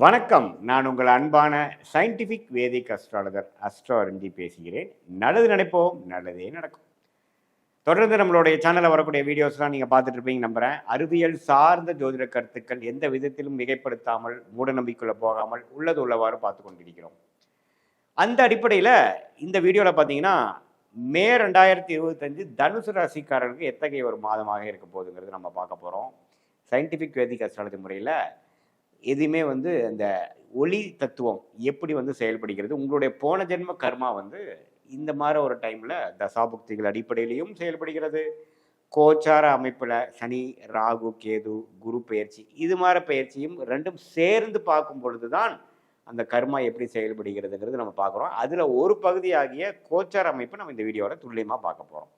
வணக்கம். நான் உங்கள் அன்பான சயின்டிஃபிக் வேதிக் அஸ்ட்ராலஜர் அஸ்ட்ரோ அருண்ஜி பேசுகிறேன். நல்லது நினைப்போம், நல்லதே நடக்கும். தொடர்ந்து நம்மளுடைய சேனலில் வரக்கூடிய வீடியோஸ்லாம் நீங்கள் பார்த்துட்டு இருப்பீங்க நம்புகிறேன். அறிவியல் சார்ந்த ஜோதிட கருத்துக்கள் எந்த விதத்திலும் மிகைப்படுத்தாமல், மூட நம்பிக்கைக்குள்ள போகாமல் உள்ளது உள்ளவாறு பார்த்து கொண்டிருக்கிறோம். அந்த அடிப்படையில் இந்த வீடியோவில் பார்த்தீங்கன்னா மே 2025 தனுசு ராசிக்காரர்களுக்கு எத்தகைய ஒரு மாதமாக இருக்க போகுதுங்கிறது நம்ம பார்க்க போகிறோம். சயின்டிஃபிக் வேதிக் அஸ்ட்ராலஜி முறையில் எதுவுமே அந்த ஒளி தத்துவம் எப்படி செயல்படுகிறது, உங்களுடைய போன ஜென்ம கர்மா இந்த மாதிரி ஒரு டைமில் தசாபுக்திகள் அடிப்படையிலையும் செயல்படுகிறது. கோச்சார அமைப்பில் சனி, ராகு, கேது, குரு பயிற்சி இது மாதிரி பயிற்சியும் ரெண்டும் சேர்ந்து பார்க்கும் பொழுது தான் அந்த கர்மா எப்படி செயல்படுகிறதுங்கிறது நம்ம பார்க்குறோம். அதில் ஒரு பகுதியாகிய கோச்சார அமைப்பு நம்ம இந்த வீடியோவில் துல்லியமாக பார்க்க போகிறோம்.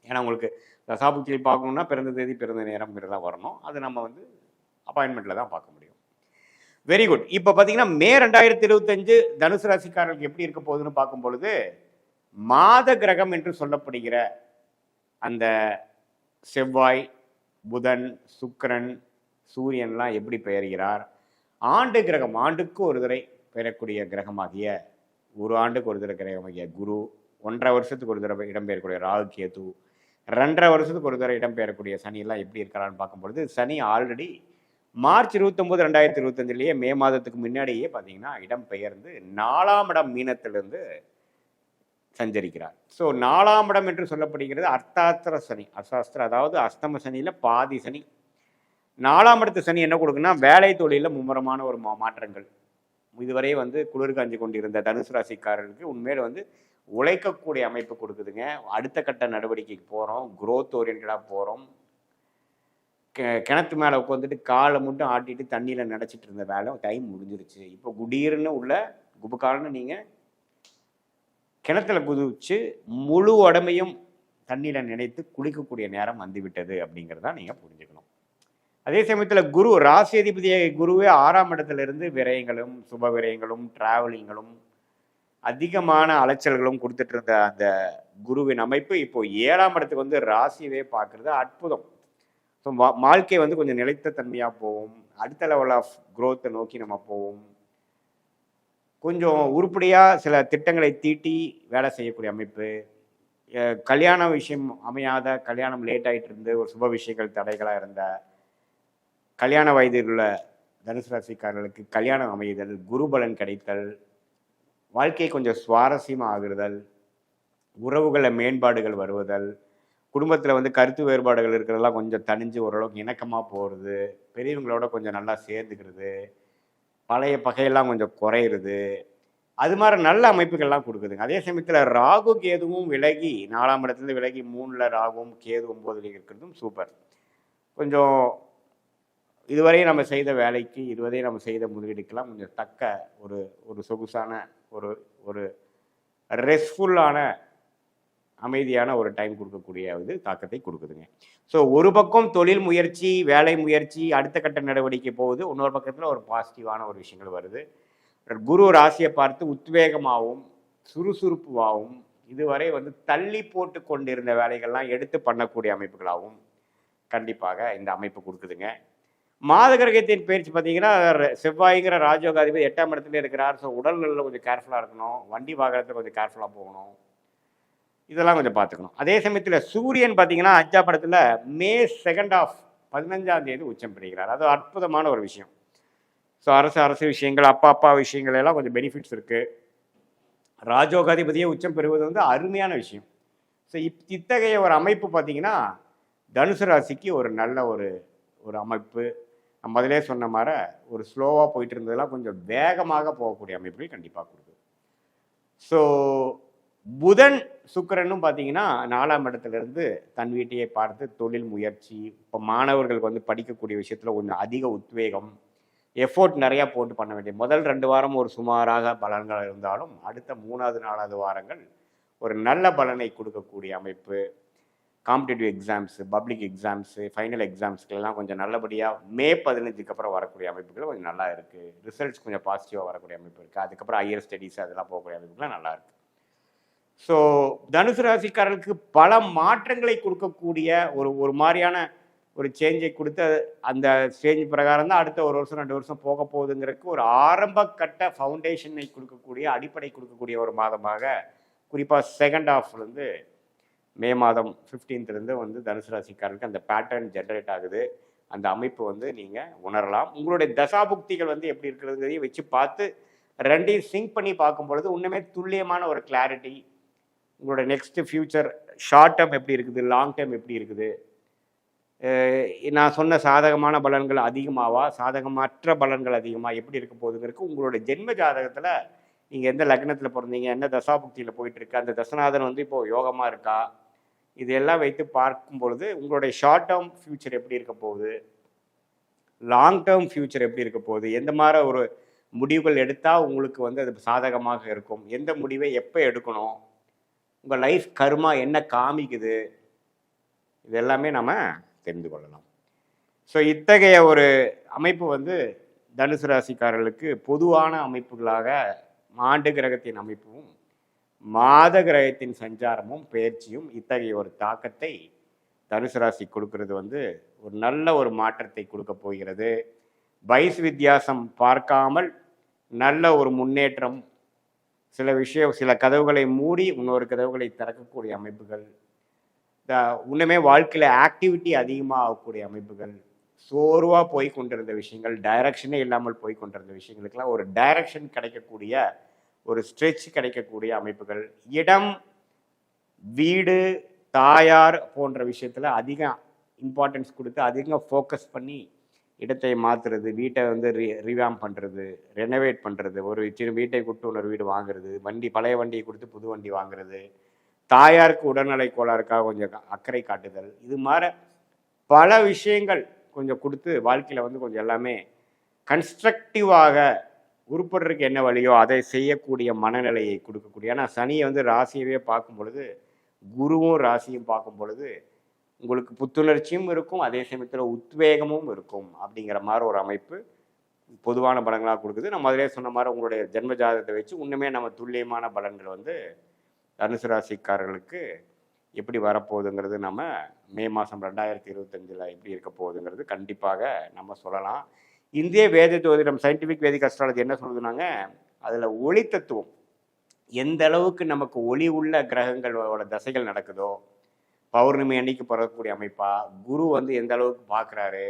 ஏன்னா உங்களுக்கு தசாபுக்திகள் பார்க்கணுன்னா பிறந்த தேதி பிறந்த நேரம்ங்கிறதா வரணும். அது நம்ம அப்பாயின்மெண்ட்டில் தான் பார்க்க முடியும். Very good. இப்போ பார்த்தீங்கன்னா மே 2025 தனுசு ராசிக்காரர்களுக்கு எப்படி இருக்க போகுதுன்னு பார்க்கும் பொழுது, மாத கிரகம் என்று சொல்லப்படுகிற அந்த செவ்வாய், புதன், சுக்கிரன், சூரியன்லாம் எப்படி பெயர்கிறார், ஆண்டு கிரகம் ஆண்டுக்கு ஒரு தடவை பெயரக்கூடிய கிரகமாகிய ஒரு ஆண்டுக்கு ஒரு தடவை கிரகமாகிய குரு, 1.5 வருஷத்துக்கு ஒரு தடவை இடம்பெயரக்கூடிய ராகு, கேது, 2.5 வருஷத்துக்கு ஒரு தடவை இடம்பெயரக்கூடிய சனி எல்லாம் எப்படி இருக்கிறான்னு பார்க்கும்பொழுது, சனி ஆல்ரெடி மார்ச் 29, 2025 மே மாதத்துக்கு முன்னாடியே பார்த்தீங்கன்னா இடம்பெயர்ந்து 4ஆம் இடம் மீனத்திலிருந்து சஞ்சரிக்கிறார். ஸோ 4ஆம் இடம் என்று சொல்லப்படுகிறது அர்த்தாஸ்திர சனி. அர்த்தாஸ்திர அதாவது அஸ்தம சனியில் பாதி சனி. 4ஆம் இடத்து சனி என்ன கொடுக்குன்னா வேலை தொழிலில் மும்முரமான ஒரு மாற்றங்கள். இதுவரை குளிர் காஞ்சி கொண்டிருந்த தனுசு ராசிக்காரர்களுக்கு உண்மையில் உழைக்கக்கூடிய அமைப்பு கொடுக்குதுங்க. அடுத்த கட்ட நடவடிக்கைக்கு போகிறோம், குரோத் ஓரியன்டாக போகிறோம். கிணத்து மேலே உட்காந்துட்டு காலை மட்டும் ஆட்டிட்டு தண்ணியில் நினச்சிட்டு இருந்த வேலை டைம் முடிஞ்சிருச்சு. இப்போ குடீர்னு உள்ள குபுக்காலன்னு நீங்கள் கிணத்துல குதிச்சு முழு உடம்பையும் தண்ணியில் நினைத்து குளிக்கக்கூடிய நேரம் வந்துவிட்டது அப்படிங்கிறத நீங்கள் புரிஞ்சுக்கணும். அதே சமயத்தில் குரு ராசி அதிபதியை குருவே 6ஆம் இடத்துலேருந்து விரயங்களும் சுப விரயங்களும் டிராவலிங்களும் அதிகமான அலைச்சல்களும் கொடுத்துட்டு இருந்த அந்த குருவின் அமைப்பு இப்போ 7ஆம் இடத்துக்கு ராசியவே பார்க்குறது அற்புதம். ஸோ வாழ்க்கை கொஞ்சம் நிலைத்த தன்மையாக போவோம். அடுத்த லெவல் ஆஃப் குரோத்தை நோக்கி நம்ம போவோம். கொஞ்சம் உருப்படியாக சில திட்டங்களை தீட்டி வேலை செய்யக்கூடிய அமைப்பு. கல்யாண விஷயம் அமையாத, கல்யாணம் லேட் ஆகிட்டு இருந்து ஒரு சுப விஷயங்கள் தடைகளாக இருந்த கல்யாண வயதில் உள்ள தனுசு ராசிக்காரர்களுக்கு கல்யாணம் அமைதல், குருபலன் கிடைத்தல், வாழ்க்கை கொஞ்சம் சுவாரஸ்யமாக ஆகுதல், உறவுகளில் மேம்பாடுகள் வருவதல், குடும்பத்தில் கருத்து வேறுபாடுகள் இருக்கிறதெல்லாம் கொஞ்சம் தணிஞ்சு ஓரளவுக்கு இணக்கமாக போகிறது, பெரியவங்களோட கொஞ்சம் நல்லா சேர்ந்துக்கிறது, பழைய பகையெல்லாம் கொஞ்சம் குறையிறது, அது மாதிரி நல்ல அமைப்புகள்லாம் கொடுக்குதுங்க. அதே சமயத்தில் ராகு கேதுவும் விலகி 4ஆம் இடத்துலேருந்து விலகி 3ல் ராகுவும் கேது 9ல் இருக்கிறதும் சூப்பர். கொஞ்சம் இதுவரை நம்ம செய்த வேலைக்கு இதுவரை நம்ம செய்த முதலீடுக்கெல்லாம் கொஞ்சம் தக்க ஒரு ஒரு சொகுசான ஒரு ஒரு ரெஸ்ட்ஃபுல்லான அமைதியான ஒரு டைம் கொடுக்கக்கூடிய தாக்கத்தை கொடுக்குதுங்க. ஸோ ஒரு பக்கம் தொழில் முயற்சி, வேலை முயற்சி, அடுத்த கட்ட நடவடிக்கை போகுது. இன்னொரு பக்கத்தில் ஒரு பாசிட்டிவான ஒரு விஷயங்கள் வருது. குரு ராசியை பார்த்து உத்வேகமாகவும் சுறுசுறுப்புவாகவும் இதுவரை தள்ளி போட்டு கொண்டிருந்த வேலைகள்லாம் எடுத்து பண்ணக்கூடிய அமைப்புகளாகவும் கண்டிப்பாக இந்த அமைப்பு கொடுக்குதுங்க. மாத கிரகத்தின் பயிற்சி பார்த்தீங்கன்னா செவ்வாய்ங்கிற ராஜயோகாதிபதி 8ஆம் இடத்துல இருக்கிறார். ஸோ உடல்நலில் கொஞ்சம் கேர்ஃபுல்லாக இருக்கணும், வண்டி வாகனத்தில் கொஞ்சம் கேர்ஃபுல்லாக போகணும், இதெல்லாம் கொஞ்சம் பார்த்துக்கணும். அதே சமயத்தில் சூரியன் பார்த்தீங்கன்னா 5ஆம் இடத்துல மே 2 15ஆம் தேதி உச்சம் பெறுகிறார். அது அற்புதமான ஒரு விஷயம். ஸோ அரசு விஷயங்கள், அப்பா விஷயங்கள் எல்லாம் கொஞ்சம் பெனிஃபிட்ஸ் இருக்குது. ராஜோகாதிபதியை உச்சம் பெறுவது அருமையான விஷயம். ஸோ இத்தகைய ஒரு அமைப்பு பார்த்தீங்கன்னா தனுசு ராசிக்கு ஒரு நல்ல ஒரு அமைப்பு. நம்ம முதலே சொன்ன மாதிரி ஒரு ஸ்லோவாக போயிட்டு இருந்ததெல்லாம் கொஞ்சம் வேகமாக போகக்கூடிய அமைப்புகள் கண்டிப்பாக கொடுக்குது. ஸோ புதன் சுக்கிரனும் பார்த்தீங்கன்னா 4ஆம் இடத்துலேருந்து தன் வீட்டையை பார்த்து தொழில் முயற்சி, இப்போ மாணவர்களுக்கு படிக்கக்கூடிய விஷயத்தில் கொஞ்சம் அதிக உத்வேகம், எஃபோர்ட் நிறையா போட்டு பண்ண வேண்டிய முதல் 2 வாரம் ஒரு சுமாராக பலன்கள் இருந்தாலும் அடுத்த 3வது 4வது வாரங்கள் ஒரு நல்ல பலனை கொடுக்கக்கூடிய அமைப்பு. Competitive exams, public exams, final எக்ஸாம்ஸ்க்கெல்லாம் கொஞ்சம் நல்லபடியாக மே 15க்கு அப்புறம் வரக்கூடிய அமைப்புகள் கொஞ்சம் நல்லா இருக்குது. ரிசல்ட்ஸ் கொஞ்சம் பாசிட்டிவாக வரக்கூடிய அமைப்பு இருக்குது. அதுக்கப்புறம் ஹையர் ஸ்டடீஸ் அதெல்லாம் போகக்கூடிய அமைப்புகள்லாம் நல்லா இருக்குது. ஸோ தனுசு ராசிக்காரர்களுக்கு பல மாற்றங்களை கொடுக்கக்கூடிய ஒரு மாதிரியான ஒரு சேஞ்சை கொடுத்து அந்த ஸ்டேஜ் பிரகாரம் தான் அடுத்த 1 வருஷம் 2 வருஷம் போக போகுதுங்கிறதுக்கு ஒரு ஆரம்ப கட்ட ஃபவுண்டேஷனை கொடுக்கக்கூடிய, அடிப்படை கொடுக்கக்கூடிய ஒரு மாதமாக குறிப்பாக செகண்ட் ஹாஃப்லேருந்து மே மாதம் 15லேருந்து வந்து தனுசு ராசிக்காரருக்கு அந்த பேட்டர்ன் ஜென்ரேட் ஆகுது. அந்த அமைப்பு வந்து நீங்கள் உணரலாம். உங்களுடைய தசாபுக்திகள் வந்து எப்படி இருக்கிறதுங்கிறதையும் வச்சு பார்த்து ரெண்டையும் சிங்க் பண்ணி பார்க்கும் பொழுது இன்னுமே துல்லியமான ஒரு கிளாரிட்டி, உங்களோட நெக்ஸ்ட் ஃபியூச்சர் ஷார்ட் டேர்ம் எப்படி இருக்குது, லாங் டேர்ம் எப்படி இருக்குது, நான் சொன்ன சாதகமான பலன்கள் அதிகமாவா, சாதகமற்ற பலன்கள் அதிகமாக எப்படி இருக்க போகுதுங்கிறதுக்கு உங்களுடைய ஜென்ம ஜாதகத்தில் நீங்கள் எந்த லக்னத்தில் பிறந்தீங்க, என்ன தசாபுக்தியில் போயிட்டுருக்கு, அந்த தசநாதன் வந்து இப்போது யோகமாக இருக்கா, இதெல்லாம் வைத்து பார்க்கும் பொழுது உங்களுடைய ஷார்ட் டேர்ம் ஃபியூச்சர் எப்படி இருக்க போகுது, லாங் டேர்ம் ஃபியூச்சர் எப்படி இருக்க போகுது, எந்த மாதிரி ஒரு முடிவுகள் எடுத்தால் உங்களுக்கு வந்து அது சாதகமாக இருக்கும், எந்த முடிவை எப்போ எடுக்கணும், உங்கள் லைஃப் கர்மா என்ன காமிக்குது, இது எல்லாமே நம்ம தெரிந்து கொள்ளலாம். ஸோ இத்தகைய ஒரு அமைப்பு வந்து தனுசு ராசிக்காரர்களுக்கு பொதுவான அமைப்புகளாக ஆண்டு கிரகத்தின் அமைப்பும் மாத கிரகத்தின் சஞ்சாரமும் பெயர்ச்சியும் இத்தகைய ஒரு தாக்கத்தை தனுசு ராசி கொடுக்கறது வந்து ஒரு நல்ல ஒரு மாற்றத்தை கொடுக்க போகிறது. வயசு வித்தியாசம் பார்க்காமல் நல்ல ஒரு முன்னேற்றம், சில கதவுகளை மூடி இன்னொரு கதவுகளை திறக்கக்கூடிய அமைப்புகள், இன்னுமே வாழ்க்கையில் ஆக்டிவிட்டி அதிகமாக ஆகக்கூடிய அமைப்புகள், சோர்வாக போய் கொண்டிருந்த விஷயங்கள், டைரக்ஷனே இல்லாமல் போய் கொண்டிருந்த விஷயங்களுக்கெல்லாம் ஒரு டைரக்ஷன் கிடைக்கக்கூடிய, ஒரு ஸ்ட்ரெச் கிடைக்கக்கூடிய அமைப்புகள், இடம் வீடு தாயார் போன்ற விஷயத்தில் அதிக இம்பார்ட்டன்ஸ் கொடுத்து அதிகம் ஃபோக்கஸ் பண்ணி இடத்தை மாற்றுறது, வீட்டை வந்து ரிவாம் பண்ணுறது, ரெனோவேட் பண்ணுறது, ஒரு சின்ன வீட்டை கொடுத்து இன்னொரு வீடு வாங்குறது, பழைய வண்டியை கொடுத்து புது வண்டி வாங்குறது, தாயாருக்கு உடல்நலை கோளாறுக்காக கொஞ்சம் அக்கறை காட்டுதல், இது மாதிரி பல விஷயங்கள் கொஞ்சம் கொடுத்து வாழ்க்கையில் வந்து கொஞ்சம் எல்லாமே கன்ஸ்ட்ரக்டிவாக உருப்படுறதுக்கு என்ன வழியோ அதை செய்யக்கூடிய மனநிலையை கொடுக்கக்கூடிய. ஏன்னா சனியை வந்து ராசியவே பார்க்கும் பொழுது, குருவும் ராசியும் பார்க்கும் பொழுது உங்களுக்கு புத்துணர்ச்சியும் இருக்கும், அதே சமயத்தில் உத்வேகமும் இருக்கும். அப்படிங்கிற மாதிரி ஒரு அமைப்பு பொதுவான பலன்களாக கொடுக்குது. நான் முதலே சொன்ன மாதிரி உங்களுடைய ஜென்ம ஜாதகத்தை வச்சு இன்னுமே நம்ம துல்லியமான பலன்கள் வந்து தனுசு ராசிக்காரர்களுக்கு எப்படி வரப்போகுதுங்கிறது நம்ம மே மாதம் 2025 எப்படி இருக்க போகுதுங்கிறது கண்டிப்பாக நம்ம சொல்லலாம். இந்திய வேத ஜோதிடம் சயின்டிஃபிக் வேதிக் அஸ்ட்ராலஜி என்ன சொல்லுதுனாங்க, அதில் ஒளி தத்துவம் எந்த அளவுக்கு நமக்கு ஒளி உள்ள கிரகங்களோட தசைகள் நடக்குதோ, பௌர்ணமி அன்னைக்கு பிறக்கக்கூடிய அமைப்பா, குரு வந்து எந்த அளவுக்கு பார்க்குறாரு,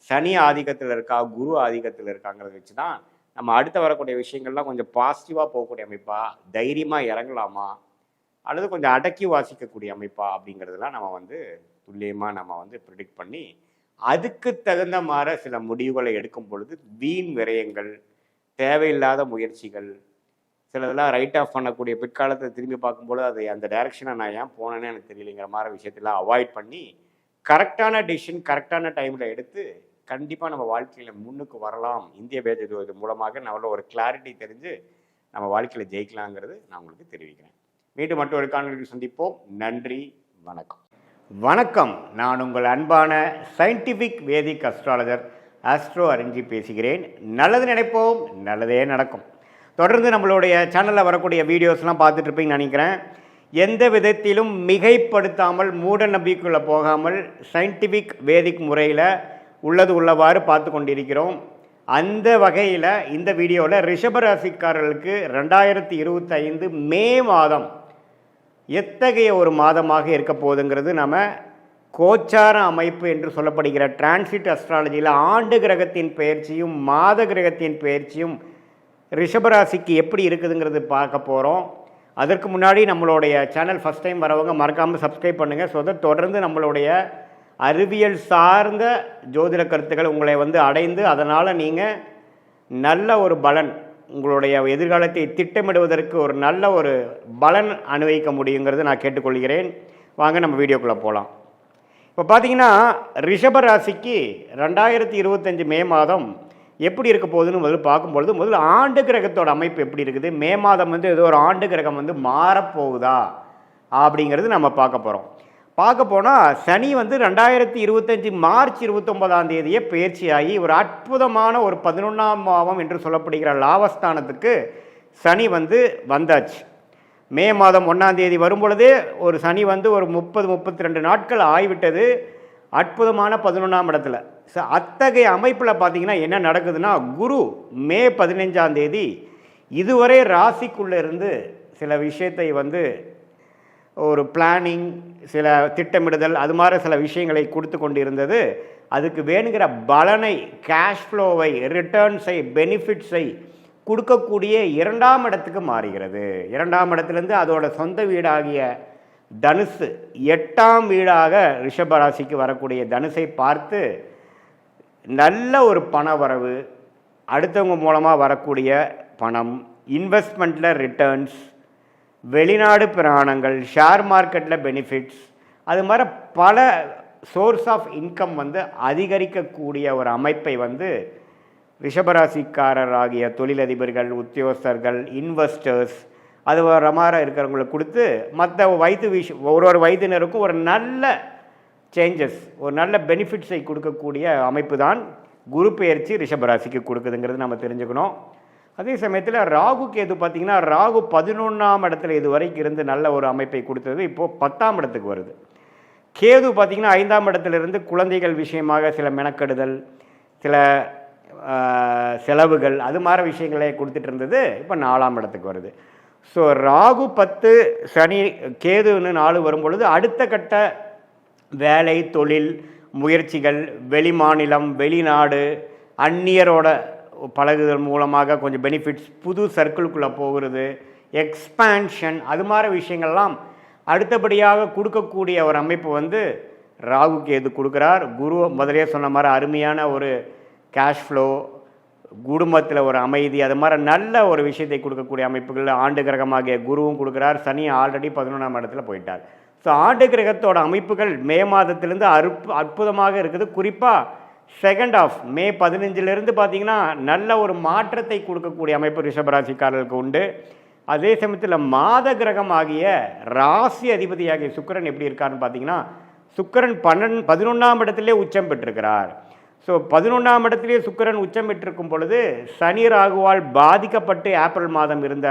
சனி ஆதிக்கத்தில் இருக்கா குரு ஆதிக்கத்தில் இருக்காங்கிறத வச்சு தான் நம்ம அடுத்த வரக்கூடிய விஷயங்கள்லாம் கொஞ்சம் பாசிட்டிவாக போகக்கூடிய அமைப்பா, தைரியமாக இறங்கலாமா அல்லது கொஞ்சம் அடக்கி வாசிக்கக்கூடிய அமைப்பா அப்படிங்கிறதுலாம் நம்ம வந்து துல்லியமாக நம்ம வந்து ப்ரிடிக்ட் பண்ணி அதுக்கு தகுந்த மாதிரி சில முடிவுகளை எடுக்கும் பொழுது வீண் விரயங்கள், தேவையில்லாத முயற்சிகள், சிலதெல்லாம் ரைட் ஆஃப் பண்ணக்கூடிய பிற்காலத்தை திரும்பி பார்க்கும்போது அதை அந்த டைரக்ஷனை நான் ஏன் போனேன்னு எனக்கு தெரியலைங்கிற மாதிரி விஷயத்தெல்லாம் அவாய்ட் பண்ணி கரெக்டான டிசிஷன் கரெக்டான டைமில் எடுத்து கண்டிப்பாக நம்ம வாழ்க்கையில் முன்னுக்கு வரலாம். இந்திய வேத ஜோதிடம் மூலமாக நல்ல ஒரு கிளாரிட்டி தெரிஞ்சு நம்ம வாழ்க்கையில் ஜெயிக்கலாங்கிறது நான் உங்களுக்கு தெரிவிக்கிறேன். மீண்டும் மற்றொரு காணொலியில் சந்திப்போம். நன்றி, வணக்கம். வணக்கம், நான் உங்கள் அன்பான சயின்டிஃபிக் வேதிக் அஸ்ட்ராலஜர் ஆஸ்ட்ரோ அரஞ்சி பேசுகிறேன். நல்லது நினைப்போம், நல்லதே நடக்கும். தொடர்ந்து நம்மளுடைய சேனலில் வரக்கூடிய வீடியோஸ்லாம் பார்த்துட்டு இருப்பீங்கன்னு நினைக்கிறேன். எந்த விதத்திலும் மிகைப்படுத்தாமல் மூட நம்பிக்கைக்குள்ளே போகாமல் சயின்டிஃபிக் வேதிக் முறையில் உள்ளது உள்ளவாறு பார்த்து கொண்டிருக்கிறோம். அந்த வகையில் இந்த வீடியோவில் ரிஷபராசிக்காரர்களுக்கு 2025 மே மாதம் எத்தகைய ஒரு மாதமாக இருக்க போகுதுங்கிறது நம்ம கோச்சார அமைப்பு என்று சொல்லப்படுகிற டிரான்சிட் அஸ்ட்ராலஜியில் ஆண்டு கிரகத்தின் பெயர்ச்சியும் மாத கிரகத்தின் பெயர்ச்சியும் ரிஷபராசிக்கு எப்படி இருக்குதுங்கிறது பார்க்க போகிறோம். அதற்கு முன்னாடி நம்மளுடைய சேனல் ஃபஸ்ட் டைம் வரவங்க மறக்காமல் சப்ஸ்கிரைப் பண்ணுங்கள். ஸோ தொடர்ந்து நம்மளுடைய அறிவியல் சார்ந்த ஜோதிட கருத்துக்கள் உங்களை வந்து அடைந்து அதனால் நீங்கள் நல்ல ஒரு பலன், உங்களுடைய எதிர்காலத்தை திட்டமிடுவதற்கு ஒரு நல்ல ஒரு பலன் அனுபவிக்க முடியுங்கிறது நான் கேட்டுக்கொள்கிறேன். வாங்க நம்ம வீடியோக்குள்ளே போகலாம். இப்போ பார்த்தீங்கன்னா ரிஷபராசிக்கு 2025 மே மாதம் எப்படி இருக்க போகுதுன்னு முதல்ல ஆண்டு கிரகத்தோட அமைப்பு எப்படி இருக்குது, மே மாதம் வந்து ஏதோ ஒரு ஆண்டு கிரகம் வந்து மாறப்போகுதா அப்படிங்கிறது நம்ம பார்க்க போனால் சனி வந்து 2025 மார்ச் 29ஆம் தேதியே பயிற்சியாகி ஒரு அற்புதமான ஒரு 11ஆம் பாவம் என்று சொல்லப்படுகிற லாபஸ்தானத்துக்கு சனி வந்து வந்தாச்சு. மே மாதம் 1ஆம் தேதி வரும்பொழுதே ஒரு சனி வந்து ஒரு 30-32 நாட்கள் ஆகிவிட்டது. அற்புதமான 11ஆம் இடத்துல. ஸோ அத்தகைய அமைப்பில் பார்த்தீங்கன்னா என்ன நடக்குதுன்னா, குரு மே 15ஆம் தேதி இதுவரை ராசிக்குள்ளே இருந்து சில விஷயத்தை வந்து ஒரு பிளானிங், சில திட்டமிடுதல், அது மாதிரி சில விஷயங்களை கொடுத்து கொண்டு இருந்தது. அதுக்கு வேணுங்கிற பலனை, கேஷ் ஃப்ளோவை, ரிட்டர்ன்ஸை, பெனிஃபிட்ஸை கொடுக்கக்கூடிய 2ஆம் இடத்துக்கு மாறுகிறது. 2ஆம் இடத்துலேருந்து அதோட சொந்த வீடாகிய தனுசு 8ஆம் வீடாக ரிஷபராசிக்கு வரக்கூடிய தனுசை பார்த்து நல்ல ஒரு பண வரவு, அடுத்தவங்க மூலமாக வரக்கூடிய பணம், இன்வெஸ்ட்மெண்ட்டில் ரிட்டர்ன்ஸ், வெளிநாடு பிராணங்கள், ஷேர் மார்க்கெட்டில் பெனிஃபிட்ஸ், அது மாதிரி பல சோர்ஸ் ஆஃப் இன்கம் வந்து அதிகரிக்கக்கூடிய ஒரு அமைப்பை வந்து ரிஷபராசிக்காரர் ஆகிய தொழிலதிபர்கள், உத்தியோகஸ்தர்கள், இன்வெஸ்டர்ஸ், அது வர மாதிரி இருக்கிறவங்களுக்கு கொடுத்து மற்ற ஒரு வயதினருக்கும் ஒரு நல்ல சேஞ்சஸ், ஒரு நல்ல பெனிஃபிட்ஸை கொடுக்கக்கூடிய அமைப்பு தான் குரு பெயர்ச்சி ரிஷபராசிக்கு கொடுக்குதுங்கிறது நம்ம தெரிஞ்சுக்கணும். அதே சமயத்தில் ராகு கேது பார்த்திங்கன்னா, ராகு 11ஆம் இடத்துல இது வரைக்கும் இருந்து நல்ல ஒரு அமைப்பை கொடுத்தது, இப்போது 10ஆம் இடத்துக்கு வருது. கேது பார்த்திங்கன்னா 5ஆம் இடத்துலேருந்து குழந்தைகள் விஷயமாக சில மெனக்கெடுதல், சில செலவுகள், அது மாதிரி விஷயங்களே கொடுத்துட்டு இருந்தது, இப்போ 4ஆம் இடத்துக்கு வருது. ஸோ ராகு 10, சனி கேதுன்னு 4 வரும்பொழுது அடுத்த கட்ட வேலை, தொழில் முயற்சிகள், வெளிமாநிலம், வெளிநாடு, அந்நியரோட பழகுதல் மூலமாக கொஞ்சம் பெனிஃபிட்ஸ், புது சர்க்கிள்குள்ளே போகிறது, எக்ஸ்பேன்ஷன், அது மாதிரி விஷயங்கள்லாம் அடுத்தபடியாக கொடுக்கக்கூடிய ஒரு அமைப்பு வந்து ராகு கேது கொடுக்குறார். குரு முதலே சொன்ன மாதிரி அருமையான ஒரு கேஷ் ஃப்ளோ, குடும்பத்தில் ஒரு அமைதி, அது மாதிரி நல்ல ஒரு விஷயத்தை கொடுக்கக்கூடிய அமைப்புகள் ஆண்டு கிரகமாகிய குருவும் கொடுக்குறார். சனி ஆல்ரெடி 11ஆம் இடத்துல போயிட்டார். ஸோ ஆண்டு கிரகத்தோட அமைப்புகள் மே மாதத்திலேருந்து அற்புதமாக இருக்குது. குறிப்பாக செகண்ட் ஆஃப் மே 15லேருந்து பார்த்திங்கன்னா நல்ல ஒரு மாற்றத்தை கொடுக்கக்கூடிய அமைப்பு ரிஷபராசிக்காரர்களுக்கு உண்டு. அதே சமயத்தில் மாத கிரகம் ஆகிய ராசி அதிபதியாகிய சுக்கிரன் எப்படி இருக்காருன்னு பார்த்தீங்கன்னா, சுக்கிரன் 11ஆம் இடத்திலே உச்சம் பெற்றிருக்கிறார். ஸோ 11ஆம் இடத்திலே சுக்கிரன் உச்சம் பெற்றிருக்கும் பொழுது சனி ராகுவால் பாதிக்கப்பட்டு ஏப்ரல் மாதம் இருந்த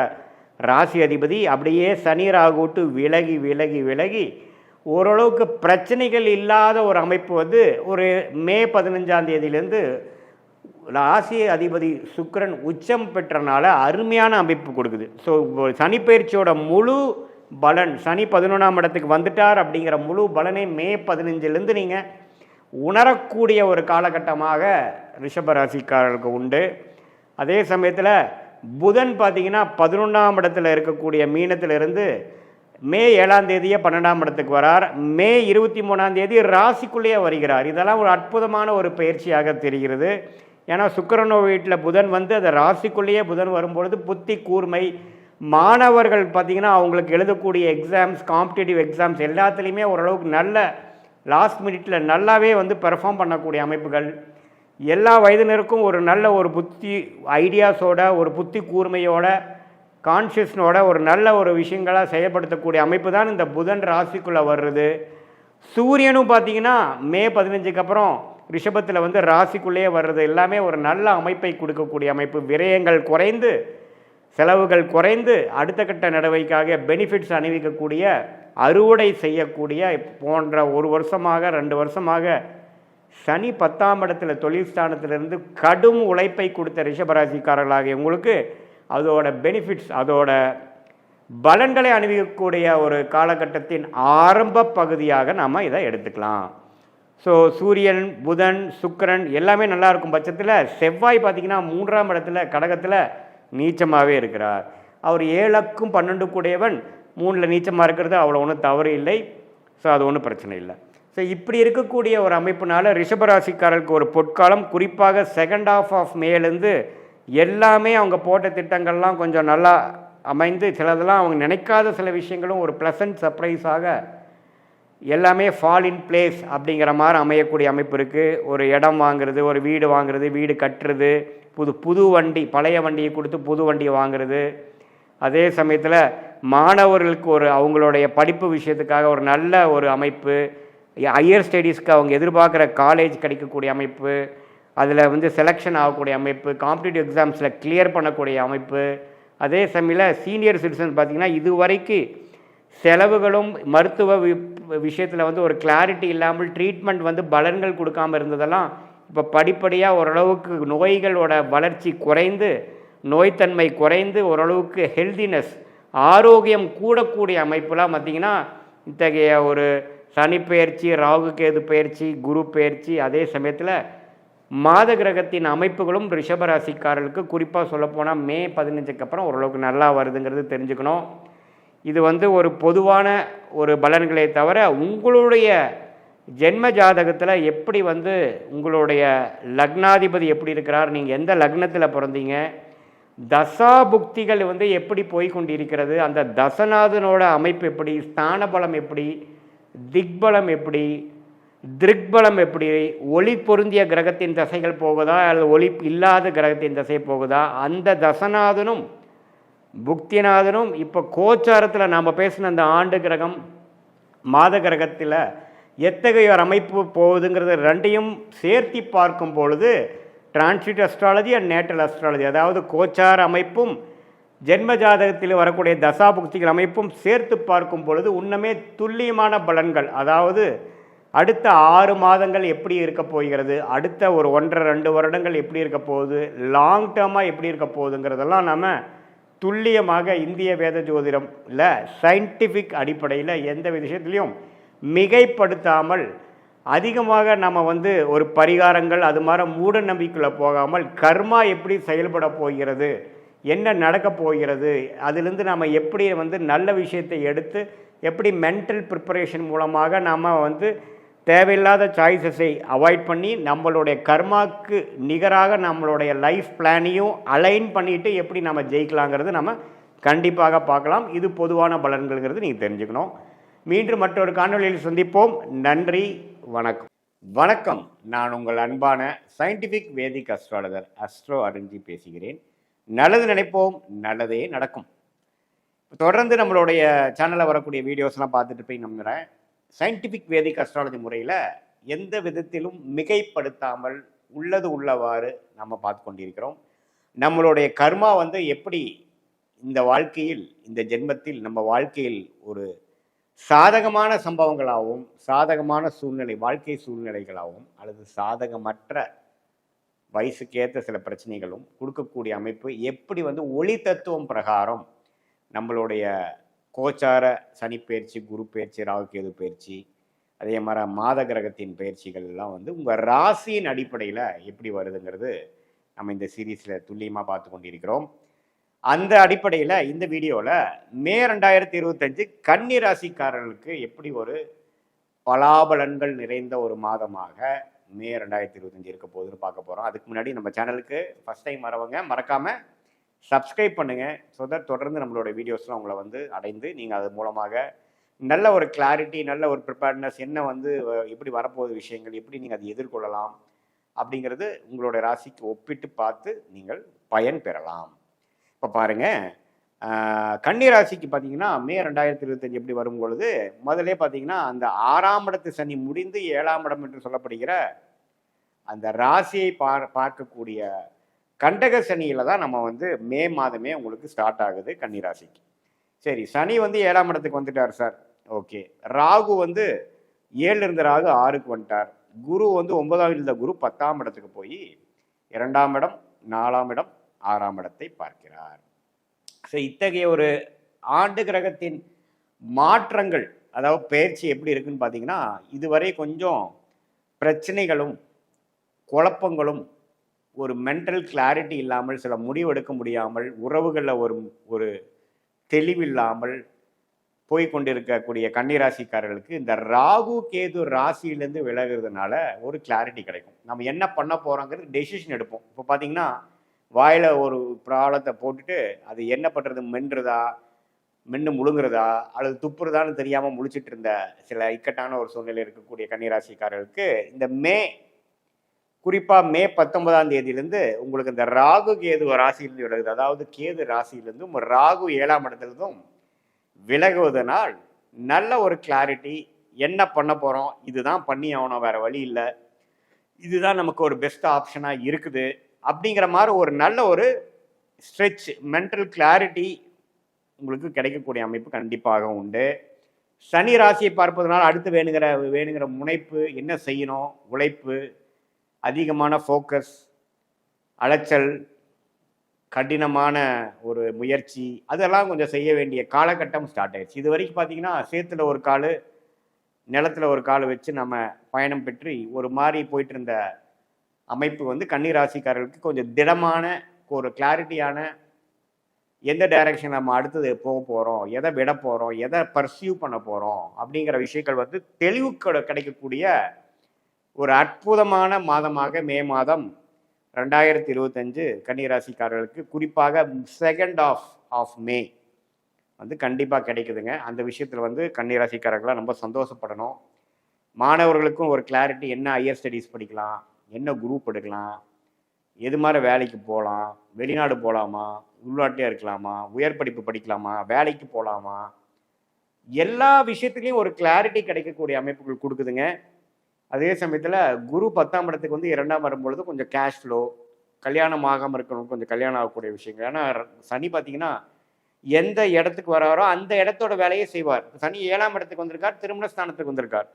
ராசி அதிபதி அப்படியே சனி ராகு விட்டு விலகி விலகி விலகி ஓரளவுக்கு பிரச்சனைகள் இல்லாத ஒரு அமைப்பு வந்து ஒரு மே 15ஆம் தேதியிலேருந்து ராசி அதிபதி சுக்கிரன் உச்சம் பெற்றனால அருமையான அமைப்பு கொடுக்குது. ஸோ சனி பயிற்சியோட முழு பலன், சனி 11ஆம் இடத்துக்கு வந்துட்டார் அப்படிங்கிற முழு பலனை மே 15லேருந்து நீங்கள் உணரக்கூடிய ஒரு காலகட்டமாக ரிஷபராசிக்காரர்களுக்கு உண்டு. அதே சமயத்தில் புதன் பார்த்திங்கன்னா 11ஆம் இடத்துல இருக்கக்கூடிய மீனத்திலிருந்து மே 7ஆம் தேதியே 12ஆம் இடத்துக்கு வரார். மே 23ஆம் தேதி ராசிக்குள்ளேயே வருகிறார். இதெல்லாம் ஒரு அற்புதமான ஒரு பயிற்சியாக தெரிகிறது. ஏன்னா சுக்கிரனோ வீட்டில் புதன் வந்து அந்த ராசிக்குள்ளேயே புதன் வரும்பொழுது புத்தி கூர்மை, மாணவர்கள் பார்த்திங்கன்னா அவங்களுக்கு எழுதக்கூடிய எக்ஸாம்ஸ், காம்படிட்டிவ் எக்ஸாம்ஸ் எல்லாத்துலேயுமே ஓரளவுக்கு நல்ல லாஸ்ட் மினிட்ல நல்லாவே வந்து பெர்ஃபார்ம் பண்ணக்கூடிய அமைப்புகள், எல்லா வயதினருக்கும் ஒரு நல்ல ஒரு புத்தி ஐடியாஸோட, ஒரு புத்தி கூர்மையோட, கான்ஷியஸ்னோட ஒரு நல்ல ஒரு விஷயங்களாக செயல்படுத்தக்கூடிய அமைப்பு தான் இந்த புதன் ராசிக்குள்ளே வர்றது. சூரியனும் பார்த்திங்கன்னா மே 15க்கு அப்புறம் ரிஷபத்தில் வந்து ராசிக்குள்ளேயே வர்றது எல்லாமே ஒரு நல்ல அமைப்பை கொடுக்கக்கூடிய அமைப்பு. விரயங்கள் குறைந்து, செலவுகள் குறைந்து, அடுத்த கட்ட நடவடிக்கையாக பெனிஃபிட்ஸ் அணிவிக்கக்கூடிய, அறுவடை செய்யக்கூடிய போன்ற 1 வருஷமாக 2 வருஷமாக சனி 10ஆம் இடத்துல தொழில் ஸ்தானத்திலிருந்து கடும் உழைப்பை கொடுத்த ரிஷபராசிக்காரர்களாகிய உங்களுக்கு அதோட பெனிஃபிட்ஸ், அதோட பலன்களை அணிவிக்கக்கூடிய ஒரு காலகட்டத்தின் ஆரம்ப பகுதியாக நாம் இதை எடுத்துக்கலாம். ஸோ சூரியன், புதன், சுக்கிரன் எல்லாமே நல்லா இருக்கும் பட்சத்தில் செவ்வாய் பார்த்திங்கன்னா 3ஆம் இடத்துல கடகத்தில் நீச்சமாகவே இருக்கிறார். அவர் 7க்கும் 12 கூடியவன் 3ல் நீச்சமாக இருக்கிறது அவ்வளோ ஒன்றும் தவறு இல்லை. ஸோ அது ஒன்றும் பிரச்சனை இல்லை. ஸோ இப்படி இருக்கக்கூடிய ஒரு அமைப்புனால ரிஷபராசிக்காரர்களுக்கு ஒரு பொற்காலம். குறிப்பாக செகண்ட் ஆஃப் ஆஃப் மேலேருந்து எல்லாமே அவங்க போட்ட திட்டங்கள்லாம் கொஞ்சம் நல்லா அமைந்து, சிலதெல்லாம் அவங்க நினைக்காத சில விஷயங்களும் ஒரு ப்ளசன்ட் சர்ப்ரைஸாக எல்லாமே ஃபால் இன் பிளேஸ் அப்படிங்கிற மாதிரி அமையக்கூடிய அமைப்பு இருக்குது. ஒரு இடம் வாங்குறது, ஒரு வீடு வாங்குறது, வீடு கட்டுறது, புது வண்டி, பழைய வண்டியை கொடுத்து புது வண்டியை வாங்குறது. அதே சமயத்தில் மாணவர்களுக்கு ஒரு அவங்களுடைய படிப்பு விஷயத்துக்காக ஒரு நல்ல ஒரு அமைப்பு, ஹையர் ஸ்டடீஸ்க்கு அவங்க எதிர்பார்க்குற காலேஜ் கிடைக்கக்கூடிய அமைப்பு, அதில் வந்து செலெக்ஷன் ஆகக்கூடிய அமைப்பு, காம்படிட்டிவ் எக்ஸாம்ஸில் கிளியர் பண்ணக்கூடிய அமைப்பு. அதே சமயத்தில் சீனியர் சிட்டிசன்ஸ் பார்த்திங்கன்னா இதுவரைக்கும் செலவுகளும் மருத்துவ விஷயத்தில் வந்து ஒரு கிளாரிட்டி இல்லாமல் ட்ரீட்மெண்ட் வந்து பலன்கள் கொடுக்காமல் இருந்ததெல்லாம் இப்போ படிப்படியாக ஓரளவுக்கு நோய்களோட வளர்ச்சி குறைந்து நோய்த்தன்மை குறைந்து ஓரளவுக்கு ஹெல்தினஸ் ஆரோக்கியம் கூடக்கூடிய அமைப்புலாம் பார்த்திங்கன்னா இத்தகைய ஒரு சனி பெயர்ச்சி, ராகு கேது பெயர்ச்சி, குரு பெயர்ச்சி, அதே சமயத்தில் மாத கிரகத்தின் அமைப்புகளும் ரிஷபராசிக்காரர்களுக்கு குறிப்பாக சொல்லப்போனால் மே 15க்கு அப்புறம் ஓரளவுக்கு நல்லா வருதுங்கிறது தெரிஞ்சுக்கணும். இது வந்து ஒரு பொதுவான ஒரு பலன்களே தவிர உங்களுடைய ஜென்ம ஜாதகத்தில் எப்படி வந்து உங்களுடைய லக்னாதிபதி எப்படி இருக்கிறார், நீங்கள் எந்த லக்னத்தில் பிறந்தீங்க, தசா புக்திகள் வந்து எப்படி போய்கொண்டிருக்கிறது, அந்த தசநாதனோட அமைப்பு எப்படி, ஸ்தான பலம் எப்படி, திக்பலம் எப்படி, திருக்பலம் எப்படி, ஒளி பொருந்திய கிரகத்தின் தசைகள் போகுதா அல்லது ஒளி இல்லாத கிரகத்தின் தசை போகுதா, அந்த தசநாதனும் புக்திநாதனும் இப்போ கோச்சாரத்தில் நாம் பேசின அந்த ஆண்டு கிரகம் மாத கிரகத்தில் எத்தகைய ஒரு அமைப்பு போகுதுங்கிறது ரெண்டையும் சேர்த்தி பார்க்கும் பொழுது transit astrology and natal astrology, அதாவது கோச்சார அமைப்பும் ஜென்ம ஜாதகத்தில் வரக்கூடிய தசாபுக்திகள் அமைப்பும் சேர்த்து பார்க்கும் பொழுது உண்மையே துல்லியமான பலன்கள், அதாவது அடுத்த 6 மாதங்கள் எப்படி இருக்க போகிறது, அடுத்த ஒரு 1.5-2 வருடங்கள் எப்படி இருக்க போகுது, லாங் டேர்மாக எப்படி இருக்க போகுதுங்கிறதெல்லாம் நம்ம துல்லியமாக இந்திய வேத ஜோதிடம்ல சயின்டிஃபிக் அடிப்படையில் எந்த விஷயத்துலையும் மிகைப்படுத்தாமல் அதிகமாக நம்ம வந்து ஒரு பரிகாரங்கள் அது மாதிரி மூட நம்பிக்கைக்குள்ளே போகாமல் கர்மா எப்படி செயல்பட போகிறது, என்ன நடக்கப் போகிறது, அதிலிருந்து நம்ம எப்படி வந்து நல்ல விஷயத்தை எடுத்து எப்படி மென்டல் ப்ரிப்பரேஷன் மூலமாக நம்ம வந்து தேவையில்லாத சாய்ஸஸை அவாய்ட் பண்ணி நம்மளுடைய கர்மாவுக்கு நிகராக நம்மளுடைய லைஃப் பிளானையும் அலைன் பண்ணிவிட்டு எப்படி நம்ம ஜெயிக்கலாங்கிறது நம்ம கண்டிப்பாக பார்க்கலாம். இது பொதுவான பலன்கள்ங்கிறது நீங்கள் தெரிஞ்சுக்கணும். மீண்டும் மற்றொரு காணொலியில் சந்திப்போம். நன்றி, வணக்கம். வணக்கம், நான் உங்கள் அன்பான சயின்டிஃபிக் வேதிக் அஸ்ட்ராலஜர் அஸ்ட்ரோ அருண்ஜி பேசுகிறேன். நல்லது நினைப்போம், நல்லதே நடக்கும். தொடர்ந்து நம்மளுடைய சேனலில் வரக்கூடிய வீடியோஸ்லாம் பார்த்துட்டு போய் நம்புகிறேன். சயின்டிஃபிக் வேதிக் அஸ்ட்ராலஜி முறையில் எந்த விதத்திலும் மிகைப்படுத்தாமல் உள்ளது உள்ளவாறு நம்ம பார்த்து கொண்டிருக்கிறோம். நம்மளுடைய கர்மா வந்து எப்படி இந்த வாழ்க்கையில் இந்த ஜென்மத்தில் நம்ம வாழ்க்கையில் ஒரு சாதகமான சம்பவங்களாகவும் சாதகமான சூழ்நிலை வாழ்க்கை சூழ்நிலைகளாகவும் அல்லது சாதகமற்ற வயசுக்கேற்ற சில பிரச்சனைகளும் கொடுக்கக்கூடிய அமைப்பு எப்படி வந்து ஒளி தத்துவம் பிரகாரம் நம்மளுடைய கோச்சார சனி பயிற்சி, குரு பயிற்சி, ராகு கேது பயிற்சி, அதே மாதிரி மாத கிரகத்தின் பயிற்சிகள் எல்லாம் வந்து உங்கள் ராசியின் அடிப்படையில் எப்படி வருதுங்கிறது நம்ம இந்த சீரீஸில் துல்லியமாக பார்த்து கொண்டிருக்கிறோம். அந்த அடிப்படையில் இந்த வீடியோவில் மே 2025 கன்னி ராசிக்காரர்களுக்கு எப்படி ஒரு பலாபலன்கள் நிறைந்த ஒரு மாதமாக மே 2025 இருக்க போகுதுன்னு பார்க்க போகிறோம். அதுக்கு முன்னாடி நம்ம சேனலுக்கு ஃபஸ்ட் டைம் வரவங்க மறக்காமல் சப்ஸ்கிரைப் பண்ணுங்கள். ஸோ தட் தொடர்ந்து நம்மளோட வீடியோஸ்லாம் உங்களை வந்து அடைந்து நீங்கள் அது மூலமாக நல்ல ஒரு கிளாரிட்டி, நல்ல ஒரு ப்ரிப்பேர்ட்னஸ், என்ன வந்து எப்படி வரப்போகுது விஷயங்கள், எப்படி நீங்கள் அதை எதிர்கொள்ளலாம் அப்படிங்கிறது உங்களோட ராசிக்கு ஒப்பிட்டு பார்த்து நீங்கள் பயன் பெறலாம். இப்போ பாருங்கள், கன்னி ராசிக்கு பார்த்தீங்கன்னா மே 2025 எப்படி வரும் பொழுது முதலே பார்த்தீங்கன்னா அந்த 6ஆம் இடத்து சனி முடிந்து 7ஆம் இடம் என்று சொல்லப்படுகிற அந்த ராசியை பார்க்கக்கூடிய கண்டக சனியில் தான் நம்ம வந்து மே மாதமே உங்களுக்கு ஸ்டார்ட் ஆகுது கன்னி ராசிக்கு. சரி, சனி வந்து 7ஆம் இடத்துக்கு வந்துட்டார் சார், ஓகே. ராகு வந்து 7 இருந்த ராகு 6க்கு வந்துட்டார். குரு வந்து 9ஆம் இருந்த குரு 10ஆம் இடத்துக்கு போய் 2ஆம் இடம், 4ஆம் இடம், 6ஆம் இடத்தை பார்க்கிறார். ஸோ இத்தகைய ஒரு ஆண்டு கிரகத்தின் மாற்றங்கள், அதாவது பயிற்சி எப்படி இருக்குன்னு பார்த்தீங்கன்னா இதுவரை கொஞ்சம் பிரச்சனைகளும் குழப்பங்களும் ஒரு மென்டல் கிளாரிட்டி இல்லாமல் சில முடிவெடுக்க முடியாமல் உறவுகளில் ஒரு தெளிவில்லாமல் போய்கொண்டிருக்கக்கூடிய கன்னிராசிக்காரர்களுக்கு இந்த ராகு கேது ராசியிலேருந்து விலகிறதுனால ஒரு கிளாரிட்டி கிடைக்கும். நம்ம என்ன பண்ண போகிறோங்கிறது டெசிஷன் எடுப்போம். இப்போ பார்த்தீங்கன்னா வாயில் ஒரு ப்ராப்ளத்தை போட்டுட்டு அது என்ன பண்ணுறது, மென்று முழுங்குறதா அல்லது துப்புறதான்னு தெரியாமல் முழிச்சிட்டு இருந்த சில இக்கட்டான ஒரு சூழ்நிலை இருக்கக்கூடிய கன்னிராசிக்காரர்களுக்கு இந்த குறிப்பாக மே 19ஆம் தேதியிலேருந்து உங்களுக்கு இந்த ராகு கேது ராசியிலிருந்து விலகுது. அதாவது கேது ராசியிலிருந்தும் ராகு 7ஆம் இடத்துலேருந்தும் விலகுவதனால் நல்ல ஒரு கிளாரிட்டி, என்ன பண்ண போகிறோம், இதுதான் பண்ணி ஆகணும், வேறு வழி இல்லை, இதுதான் நமக்கு ஒரு பெஸ்ட் ஆப்ஷனாக இருக்குது அப்படிங்கிற மாதிரி ஒரு நல்ல ஒரு ஸ்ட்ரெச் மென்டல் கிளாரிட்டி உங்களுக்கு கிடைக்கக்கூடிய அமைப்பு கண்டிப்பாக உண்டு. சனி ராசியை பார்ப்பதனால் அடுத்து வேணுங்கிற முனைப்பு, என்ன செய்யணும், உழைப்பு, அதிகமான ஃபோக்கஸ், அலைச்சல், கடினமான ஒரு முயற்சி, அதெல்லாம் கொஞ்சம் செய்ய வேண்டிய காலகட்டம் ஸ்டார்ட் ஆயிடுச்சு. இது வரைக்கும் பார்த்தீங்கன்னா சேத்துல ஒரு கால், நிலத்துல ஒரு கால் வச்சு நம்ம பயணம் பெற்று ஒரு மாதிரி போயிட்டு இருந்த அமைப்பு வந்து கன்னி ராசிக்காரர்களுக்கு கொஞ்சம் திடமான ஒரு கிளாரிட்டியான எந்த டைரக்ஷன் நம்ம அடுத்தது போக போகிறோம், எதை விட போகிறோம், எதை பர்சியூ பண்ண போகிறோம் அப்படிங்கிற விஷயங்கள் வந்து தெளிவு கிடைக்கக்கூடிய ஒரு அற்புதமான மாதமாக மே மாதம் 2025 கன்னிராசிக்காரர்களுக்கு குறிப்பாக செகண்ட் ஆஃப் மே வந்து கண்டிப்பாக கிடைக்குதுங்க. அந்த விஷயத்தில் வந்து கன்னிராசிக்காரர்களாக ரொம்ப சந்தோஷப்படணும். மாணவர்களுக்கும் ஒரு கிளாரிட்டி, என்ன ஹையர் ஸ்டடீஸ் படிக்கலாம், என்ன குரூப் எடுக்கலாம், எது மாதிரி வேலைக்கு போகலாம், வெளிநாடு போகலாமா, உள்நாட்டிலே இருக்கலாமா, உயர் படிப்பு படிக்கலாமா, வேலைக்கு போகலாமா, எல்லா விஷயத்துலையும் ஒரு கிளாரிட்டி கிடைக்கக்கூடிய அமைப்புகள் கொடுக்குதுங்க. அதே சமயத்தில் குரு 10ஆம் இடத்துக்கு வந்து 2ஆம் வரும்பொழுது கொஞ்சம் கேஷ் ஃப்ளோ, கல்யாணம் ஆகாமல் இருக்கணும், கொஞ்சம் கல்யாணம் ஆகக்கூடிய விஷயங்கள். ஏன்னா சனி பார்த்தீங்கன்னா எந்த இடத்துக்கு வராரோ அந்த இடத்தோட வேலையை செய்வார். சனி 7ஆம் இடத்துக்கு வந்திருக்கார், திருமண ஸ்தானத்துக்கு வந்திருக்கார்.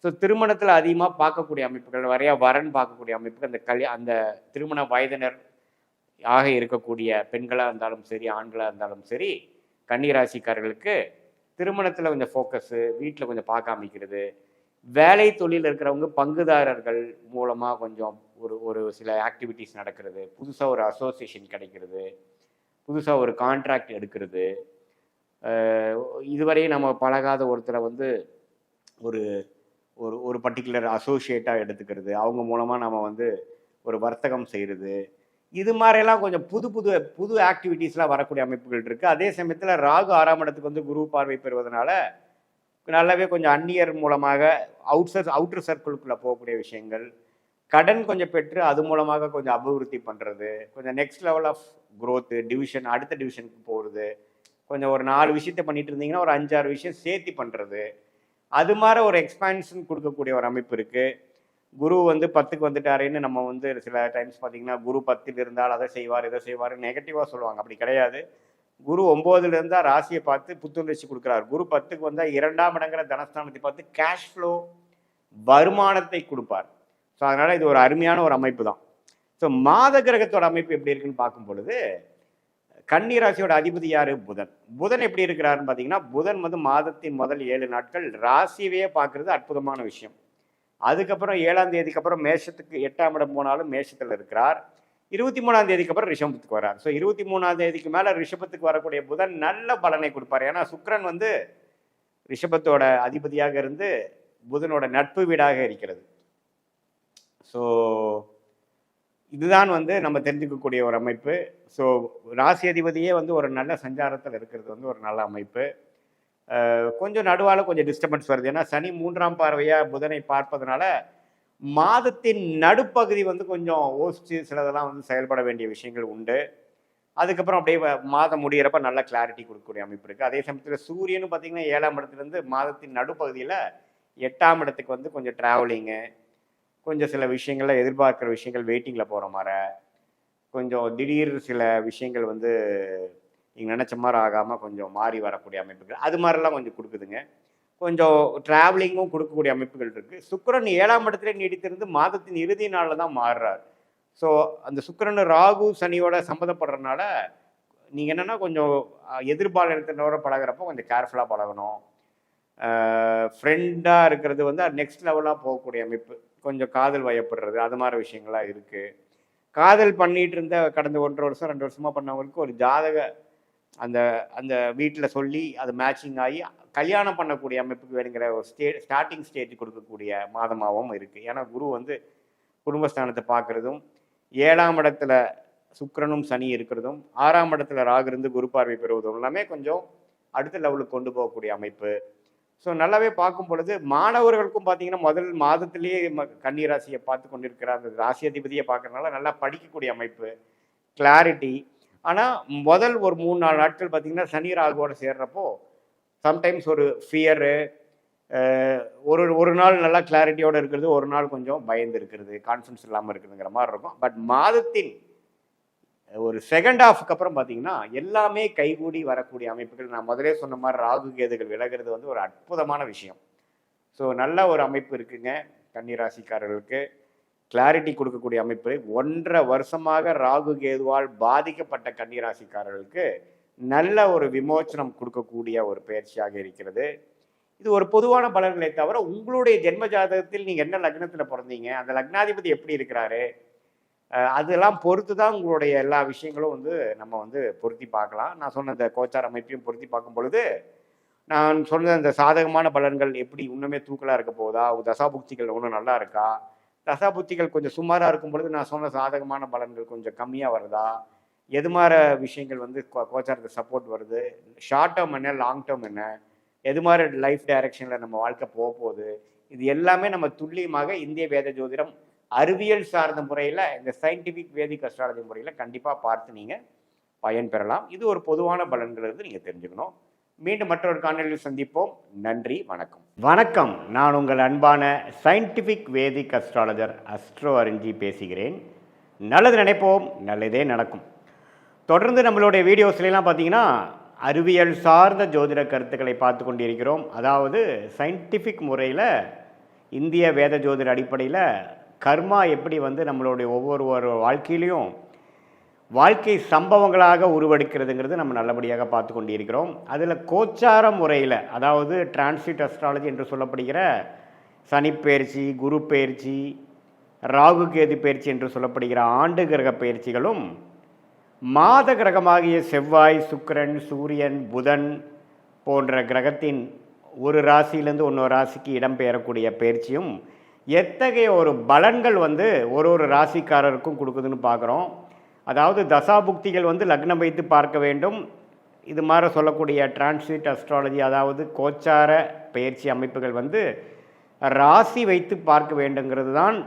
ஸோ திருமணத்தில் அதிகமாக பார்க்கக்கூடிய அமைப்புகள், நிறையா வரன் பார்க்கக்கூடிய அமைப்புகள், அந்த திருமண வயதினர் ஆக இருக்கக்கூடிய பெண்களாக இருந்தாலும் சரி, ஆண்களாக இருந்தாலும் சரி, கன்னிராசிக்காரர்களுக்கு திருமணத்தில் கொஞ்சம் ஃபோக்கஸு, வீட்டில் கொஞ்சம் பார்க்க அமைக்கிறது, வேலை தொழில் இருக்கிறவங்க பங்குதாரர்கள் மூலமாக கொஞ்சம் ஒரு சில ஆக்டிவிட்டீஸ் நடக்கிறது, புதுசாக ஒரு அசோசியேஷன் கிடைக்கிறது, புதுசாக ஒரு கான்ட்ராக்ட் எடுக்கிறது, இதுவரையும் நம்ம பழகாத ஒருத்தரை வந்து ஒரு ஒரு ஒரு பர்டிகுலர் அசோசியேட்டாக எடுத்துக்கிறது, அவங்க மூலமாக நம்ம வந்து ஒரு வர்த்தகம் செய்கிறது, இது மாதிரியெல்லாம் கொஞ்சம் புது ஆக்டிவிட்டீஸ்லாம் வரக்கூடிய அமைப்புகள் இருக்குது. அதே சமயத்தில் ராகு 6ஆம் இடத்துக்கு வந்து குரு பார்வை பெறுவதனால நல்லாவே கொஞ்சம் அந்நியர் மூலமாக அவுட்டர் சர்க்கிளுக்குள்ளே போகக்கூடிய விஷயங்கள், கடன் கொஞ்சம் பெற்று அது மூலமாக கொஞ்சம் அபிவிருத்தி பண்ணுறது, கொஞ்சம் next level of growth, division, அடுத்த டிவிஷனுக்கு போகிறது, கொஞ்சம் ஒரு 4 விஷயத்த பண்ணிட்டு இருந்தீங்கன்னா ஒரு 5-6 விஷயம் சேர்த்தி பண்ணுறது, அது மாதிரி ஒரு எக்ஸ்பான்ஷன் கொடுக்கக்கூடிய ஒரு அமைப்பு இருக்குது. குரு வந்து 10க்கு வந்துட்டாருன்னு நம்ம வந்து சில டைம்ஸ் பார்த்தீங்கன்னா குரு 10ல் இருந்தால் அதை செய்வார் இதை செய்வார் நெகட்டிவாக சொல்லுவாங்க. அப்படி கிடையாது. குரு 9ல் இருந்தால் ராசியை பார்த்து புத்துணர்ச்சி கொடுக்குறாரு. குரு 10க்கு வந்தால் 2ஆம் இடங்கிற தனஸ்தானத்தை பார்த்து கேஷ் ஃப்ளோ, வருமானத்தை கொடுப்பார். ஸோ அதனால் இது ஒரு அருமையான ஒரு அமைப்பு தான். ஸோ மாத கிரகத்தோட அமைப்பு எப்படி இருக்குன்னு பார்க்கும் பொழுது, கன்னி ராசியோட அதிபதி யார்? புதன். புதன் எப்படி இருக்கிறாருன்னு பார்த்தீங்கன்னா, புதன் வந்து மாதத்தின் முதல் 7 நாட்கள் ராசியவே பார்க்குறது அற்புதமான விஷயம். அதுக்கப்புறம் 7ஆம் தேதிக்கு அப்புறம் மேஷத்துக்கு 8ஆம் இடம் போனாலும் மேஷத்தில் இருக்கிறார். 23ஆம் தேதிக்கு அப்புறம் ரிஷபத்துக்கு வரார். ஸோ 23ஆம் தேதிக்கு மேலே ரிஷபத்துக்கு வரக்கூடிய புதன் நல்ல பலனை கொடுப்பார். ஏன்னா சுக்கிரன் வந்து ரிஷபத்தோட அதிபதியாக இருந்து புதனோட நட்பு வீடாக இருக்கிறது. ஸோ இதுதான் வந்து நம்ம தெரிஞ்சுக்கக்கூடிய ஒரு அமைப்பு. ஸோ ராசி அதிபதியே வந்து ஒரு நல்ல சஞ்சாரத்தில் இருக்கிறது வந்து ஒரு நல்ல அமைப்பு. கொஞ்சம் நடுவால் கொஞ்சம் டிஸ்டர்பன்ஸ் வருது. ஏன்னா சனி 3ஆம் பார்வையாக புதனை பார்ப்பதனால மாதத்தின் நடுப்பகுதி வந்து கொஞ்சம் யோசித்து சிலதெல்லாம் வந்து செயல்பட வேண்டிய விஷயங்கள் உண்டு. அதுக்கப்புறம் அப்படியே மாதம் முடிகிறப்ப நல்ல கிளாரிட்டி கொடுக்கக்கூடிய அமைப்பு இருக்குது. அதே சமயத்தில் சூரியனும் பார்த்திங்கன்னா 7ஆம் இடத்துலேருந்து மாதத்தின் நடுப்பகுதியில் 8ஆம் இடத்துக்கு வந்து கொஞ்சம் ட்ராவலிங்கு, கொஞ்சம் சில விஷயங்கள்ல எதிர்பார்க்குற விஷயங்கள் வெயிட்டிங்கில் போகிற மாதிரி, கொஞ்சம் திடீர் சில விஷயங்கள் வந்து நீங்கள் நினச்ச மாதிரி ஆகாமல் கொஞ்சம் மாறி வரக்கூடிய அமைப்புகள், அது மாதிரிலாம் கொஞ்சம் கொடுக்குதுங்க. கொஞ்சம் ட்ராவலிங்கும் கொடுக்கக்கூடிய அமைப்புகள் இருக்குது. சுக்கிரன் 7ஆம் இடத்துல நீடித்திருந்து மாதத்தின் இறுதி நாளில் தான் மாறுறார். ஸோ அந்த சுக்கிரன் ராகு சனியோட சம்மந்தப்படுறதுனால நீங்கள் என்னென்னா கொஞ்சம் எதிர்பாலினத்தினோட பழகிறப்போ கொஞ்சம் கேர்ஃபுல்லாக பழகணும். ஃப்ரெண்டாக இருக்கிறது வந்து நெக்ஸ்ட் லெவலாக போகக்கூடிய அமைப்பு. கொஞ்சம் காதல் வயப்படுறது, அது மாதிரி விஷயங்கள்லாம் இருக்குது. காதல் பண்ணிகிட்டு இருந்த கடந்த 1.5 வருஷம் 2 வருஷமாக பண்ணவங்களுக்கு ஒரு ஜாதக அந்த அந்த வீட்டில் சொல்லி அது மேட்சிங் ஆகி கல்யாணம் பண்ணக்கூடிய அமைப்புக்கு வேணுங்கிற ஒரு ஸ்டார்டிங் ஸ்டேஜ் கொடுக்கக்கூடிய மாதமாகவும் இருக்குது. ஏன்னா குரு வந்து குடும்பஸ்தானத்தை பார்க்குறதும், 7ஆம் இடத்துல சுக்கிரனும் சனி இருக்கிறதும், 6ஆம் இடத்துல ராகு இருந்து குரு பார்வை பெறுவதும் எல்லாமே கொஞ்சம் அடுத்த லெவலுக்கு கொண்டு போகக்கூடிய அமைப்பு. ஸோ நல்லாவே பார்க்கும் பொழுது மாணவர்களுக்கும் பார்த்தீங்கன்னா முதல் மாதத்திலேயே கன்னி ராசியை பார்த்து கொண்டிருக்கிற அந்த ராசி அதிபதியை பார்க்கறதுனால நல்லா படிக்கக்கூடிய அமைப்பு, கிளாரிட்டி. ஆனால் முதல் ஒரு 3-4 நாட்கள் பார்த்தீங்கன்னா சனி ராகுவோடு சேர்றப்போ சம்டைம்ஸ் ஒரு ஃபியரு, ஒரு நாள் நல்லா கிளாரிட்டியோடு இருக்கிறது, ஒரு நாள் கொஞ்சம் பயந்து இருக்கிறது, கான்ஃபிடன்ஸ் இல்லாமல் இருக்குதுங்கிற மாதிரி இருக்கும். பட் மாதத்தின் ஒரு செகண்ட் ஹாஃப்க்கு அப்புறம் பார்த்தீங்கன்னா எல்லாமே கைகூடி வரக்கூடிய அமைப்புகள். நான் முதலே சொன்ன மாதிரி ராகு கேதுகள் விலகிறது வந்து ஒரு அற்புதமான விஷயம். ஸோ நல்ல ஒரு அமைப்பு இருக்குங்க. கன்னிராசிக்காரர்களுக்கு கிளாரிட்டி கொடுக்கக்கூடிய அமைப்பு. 1.5 வருஷமாக ராகு கேதுவால் பாதிக்கப்பட்ட கன்னிராசிக்காரர்களுக்கு நல்ல ஒரு விமோச்சனம் கொடுக்கக்கூடிய ஒரு பயிற்சியாக இருக்கிறது. இது ஒரு பொதுவான பலன்களை தவிர உங்களுடைய ஜென்ம ஜாதகத்தில் நீங்கள் என்ன லக்னத்தில் பிறந்தீங்க, அந்த லக்னாதிபதி எப்படி இருக்கிறாரு, அதெல்லாம் பொறுத்து தான் உங்களுடைய எல்லா விஷயங்களும் வந்து நம்ம வந்து பொருத்தி பார்க்கலாம். நான் சொன்ன இந்த கோச்சார் அமைப்பையும் பொருத்தி பார்க்கும் பொழுது நான் சொன்ன இந்த சாதகமான பலன்கள் எப்படி இன்னுமே தூக்கலாக இருக்க போதா, தசாபுக்திகள் ஒன்றும் நல்லா இருக்கா, தசாபுக்திகள் கொஞ்சம் சுமாராக இருக்கும் பொழுது நான் சொன்ன சாதகமான பலன்கள் கொஞ்சம் கம்மியாக வருதா, எது மாதிரி விஷயங்கள் வந்து கோச்சாரத்தை சப்போர்ட் வருது, ஷார்ட் டேர்ம் என்ன லாங் டேர்ம் என்ன, எது மாதிரி லைஃப் டைரக்ஷனில் நம்ம வாழ்க்கை போக போகுது, இது எல்லாமே நம்ம துல்லியமாக இந்திய வேத ஜோதிடம் அறிவியல் சார்ந்த முறையில் இந்த சயின்டிஃபிக் வேதிக் அஸ்ட்ராலஜி முறையில் கண்டிப்பாக பார்த்து நீங்கள் பயன் பெறலாம். இது ஒரு பொதுவான பலன்கள் இருந்து நீங்கள் தெரிஞ்சுக்கணும். மீண்டும் மற்றொரு காணொலியில் சந்திப்போம். நன்றி, வணக்கம். வணக்கம், நான் உங்கள் அன்பான சயின்டிஃபிக் வேதிக் அஸ்ட்ராலஜர் அஸ்ட்ரோ அரிஞ்சி பேசுகிறேன். நல்லது நினைப்போம், நல்லதே நடக்கும். தொடர்ந்து நம்மளுடைய வீடியோஸ்லாம் பார்த்தீங்கன்னா அறிவியல் சார்ந்த ஜோதிட கருத்துக்களை பார்த்து கொண்டிருக்கிறோம். அதாவது சயின்டிஃபிக் முறையில் இந்திய வேத ஜோதிட அடிப்படையில் கர்மா எப்படி வந்து நம்மளுடைய ஒவ்வொரு வாழ்க்கையிலையும் வாழ்க்கை சம்பவங்களாக உருவெடுக்கிறதுங்கிறது நம்ம நல்லபடியாக பார்த்து கொண்டிருக்கிறோம். அதில் கோச்சார முறையில், அதாவது டிரான்சிட் அஸ்ட்ராலஜி என்று சொல்லப்படுகிற சனிப்பெயர்ச்சி, குரு பெயர்ச்சி, ராகு கேது பெயர்ச்சி என்று சொல்லப்படுகிற ஆண்டு கிரக பெயர்ச்சிகளும், மாத கிரகமாகிய செவ்வாய், சுக்கிரன், சூரியன், புதன் போன்ற கிரகத்தின் ஒரு ராசியிலேருந்து இன்னொரு ராசிக்கு இடம்பெயரக்கூடிய பயிற்சியும் எத்தகைய ஒரு பலன்கள் வந்து ஒரு ராசிக்காரருக்கும் கொடுக்குதுன்னு பார்க்குறோம். அதாவது தசாபுக்திகள் வந்து லக்னம் வைத்து பார்க்க வேண்டும். இது மாதிரி சொல்லக்கூடிய டிரான்சிட் அஸ்ட்ராலஜி, அதாவது கோச்சார பயிற்சி அமைப்புகள் வந்து ராசி வைத்து பார்க்க வேண்டுங்கிறது தான்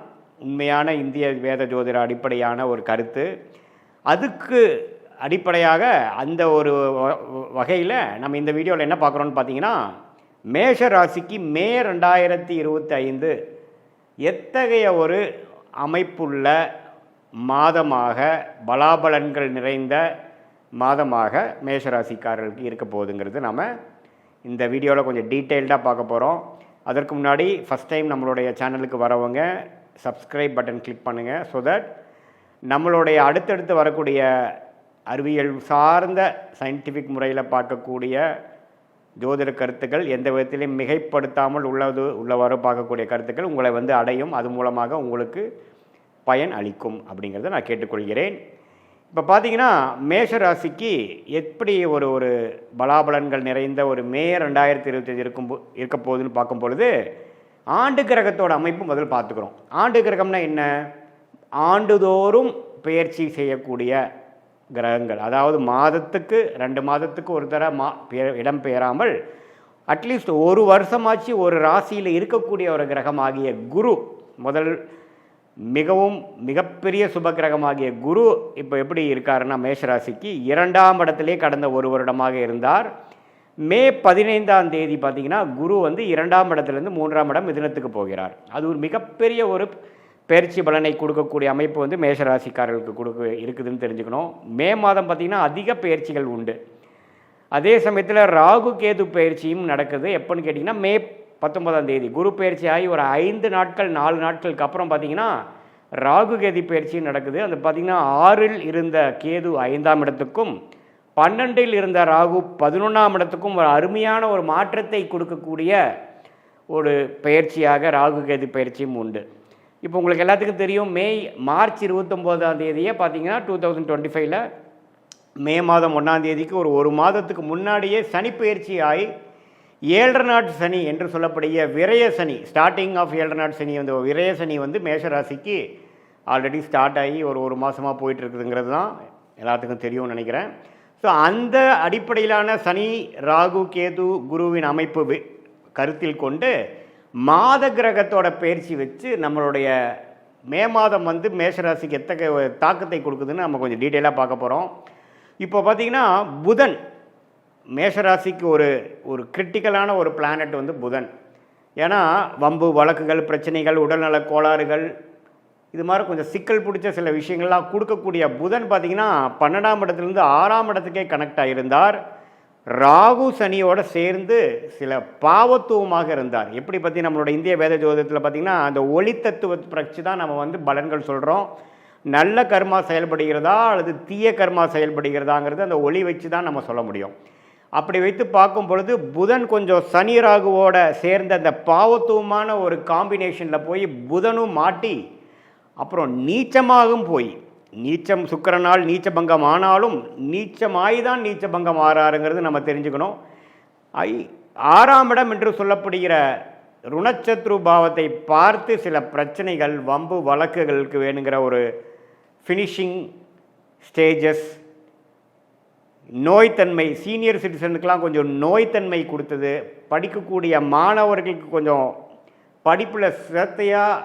உண்மையான இந்திய வேத ஜோதிட அடிப்படையான ஒரு கருத்து. அதுக்கு அடிப்படையாக அந்த ஒரு வகையில் நம்ம இந்த வீடியோவில் என்ன பார்க்குறோன்னு பார்த்தீங்கன்னா, மேஷ ராசிக்கு மே 2025 எத்தகைய ஒரு அமைப்புள்ள மாதமாக, பலாபலன்கள் நிறைந்த மாதமாக மேஷராசிக்காரர்களுக்கு இருக்க போகுதுங்கிறது நம்ம இந்த வீடியோவில் கொஞ்சம் டீட்டெயில்டாக பார்க்க போகிறோம். அதற்கு முன்னாடி ஃபஸ்ட் டைம் நம்மளுடைய சேனலுக்கு வரவங்க சப்ஸ்கிரைப் பட்டன் கிளிக் பண்ணுங்கள். ஸோ தட் நம்மளுடைய அடுத்தடுத்து வரக்கூடிய அறிவியல் சார்ந்த சயின்டிஃபிக் முறையில் பார்க்கக்கூடிய ஜோதிட கருத்துக்கள் எந்த விதத்திலையும் மிகைப்படுத்தாமல் உள்ளவாறு பார்க்கக்கூடிய கருத்துக்கள் உங்களை வந்து அடையும். அது மூலமாக உங்களுக்கு பயன் அளிக்கும் அப்படிங்கிறத நான் கேட்டுக்கொள்கிறேன். இப்போ பார்த்தீங்கன்னா மேஷ ராசிக்கு எப்படி ஒரு பலாபலன்கள் நிறைந்த ஒரு மே 2025 இருக்க போகுதுன்னு பார்க்கும் பொழுது, ஆண்டு கிரகத்தோட அமைப்பு முதல் பார்த்துக்கிறோம். ஆண்டு கிரகம்னா என்ன? ஆண்டுதோறும் பெயர்ச்சி செய்யக்கூடிய கிரகங்கள். அதாவது மாதத்துக்கு 2 மாதத்துக்கு ஒரு தடவை இடம் பெயராமல் அட்லீஸ்ட் ஒரு வருஷமாச்சு ஒரு ராசியில் இருக்கக்கூடிய ஒரு கிரகமாகிய குரு, முதல் மிகப்பெரிய சுப கிரகமாகிய குரு இப்போ எப்படி இருக்காருன்னா மேஷராசிக்கு 2ஆம் இடத்திலே கடந்த ஒரு வருடமாக இருந்தார். மே 15ஆம் தேதி பார்த்தீங்கன்னா குரு வந்து 2ஆம் இடத்துலேருந்து 3ஆம் இடம் மிதுனத்துக்கு போகிறார். அது ஒரு மிகப்பெரிய ஒரு பயிற்சி பலனை கொடுக்கக்கூடிய அமைப்பு வந்து மேஷராசிக்காரர்களுக்கு இருக்குதுன்னு தெரிஞ்சுக்கணும். மே மாதம் பார்த்திங்கன்னா அதிக பயிற்சிகள் உண்டு. அதே சமயத்தில் ராகு கேது பயிற்சியும் நடக்குது. எப்போன்னு கேட்டிங்கன்னா மே 19ஆம் தேதி குரு பயிற்சி ஆகி ஒரு 5 நாட்கள் 4 நாட்களுக்கு அப்புறம் பார்த்திங்கன்னா ராகு கேது பயிற்சியும் நடக்குது. அந்த பார்த்திங்கன்னா 6இல் இருந்த கேது 5ஆம் இடத்துக்கும் 12இல் இருந்த ராகு 11ஆம் இடத்துக்கும் ஒரு அருமையான ஒரு மாற்றத்தை கொடுக்கக்கூடிய ஒரு பயிற்சியாக ராகு கேது பயிற்சியும் உண்டு. இப்போ உங்களுக்கு எல்லாத்துக்கும் தெரியும், மார்ச் 29ஆம் தேதியே பார்த்தீங்கன்னா 2025 மே மாதம் 1ஆம் தேதிக்கு ஒரு மாதத்துக்கு முன்னாடியே சனி பயிற்சி ஆகி 7.5 நாட் சனி என்று சொல்லப்படுகிற விரய சனி, ஸ்டார்டிங் ஆஃப் 7.5 நாட் சனி வந்து விரய சனி வந்து மேஷராசிக்கு ஆல்ரெடி ஸ்டார்ட் ஆகி ஒரு மாதமாக போயிட்டுருக்குதுங்கிறது தான் எல்லாத்துக்கும் தெரியும்னு நினைக்கிறேன். ஸோ அந்த அடிப்படையிலான சனி, ராகு, கேது, குருவின் அமைப்பு கருத்தில் கொண்டு மாத கிரகத்தோட பயிற்சி வச்சு நம்மளுடைய மே மாதம் வந்து மேஷராசிக்கு எத்தகைய தாக்கத்தை கொடுக்குதுன்னு நம்ம கொஞ்சம் டீட்டெயிலாக பார்க்க போகிறோம். இப்போ பார்த்திங்கன்னா புதன் மேஷராசிக்கு ஒரு கிரிட்டிக்கலான ஒரு பிளானட் வந்து புதன். ஏன்னா வம்பு வழக்குகள், பிரச்சனைகள், உடல்நல கோளாறுகள், இது மாதிரி கொஞ்சம் சிக்கல் பிடிச்ச சில விஷயங்கள்லாம் கொடுக்கக்கூடிய புதன் பார்த்திங்கன்னா 12ஆம் இடத்துலேருந்து 6ஆம் இடத்துக்கே கனெக்ட் ஆகியிருந்தார். ராகு சனியோடு சேர்ந்து சில பாவத்துவமாக இருந்தார். எப்படி பற்றி நம்மளோட இந்திய வேத ஜோதிடத்தில் பார்த்திங்கன்னா அந்த ஒளி தத்துவத்தை பற்றி தான் நம்ம வந்து பலன்கள் சொல்கிறோம். நல்ல கர்மா செயல்படுகிறதா அல்லது தீய கர்மா செயல்படுகிறதாங்கிறது அந்த ஒளி வச்சு தான் நம்ம சொல்ல முடியும். அப்படி வைத்து பார்க்கும் பொழுது புதன் கொஞ்சம் சனி ராகுவோட சேர்ந்த அந்த பாவத்துவமான ஒரு காம்பினேஷனில் போய் புதனும் மாட்டி அப்புறம் நீச்சமாகவும் போய் நீச்சம் சுக்கிரனால் நீச்சபங்கம் ஆனாலும் நீச்சமாய் தான் நீச்சபங்கம் ஆறாருங்கிறது நம்ம தெரிஞ்சுக்கணும். 6ஆம் இடம் என்று சொல்லப்படுகிற ருணச்சத்ரு பாவத்தை பார்த்து சில பிரச்சனைகள் வம்பு வழக்குகளுக்கு வேணுங்கிற ஒரு ஃபினிஷிங் ஸ்டேஜஸ், நோய்த்தன்மை, சீனியர் சிட்டிசனுக்கெலாம் கொஞ்சம் நோய்த்தன்மை கொடுத்தது. படிக்கக்கூடிய மாணவர்களுக்கு கொஞ்சம் படிப்பில் சிரத்தையாக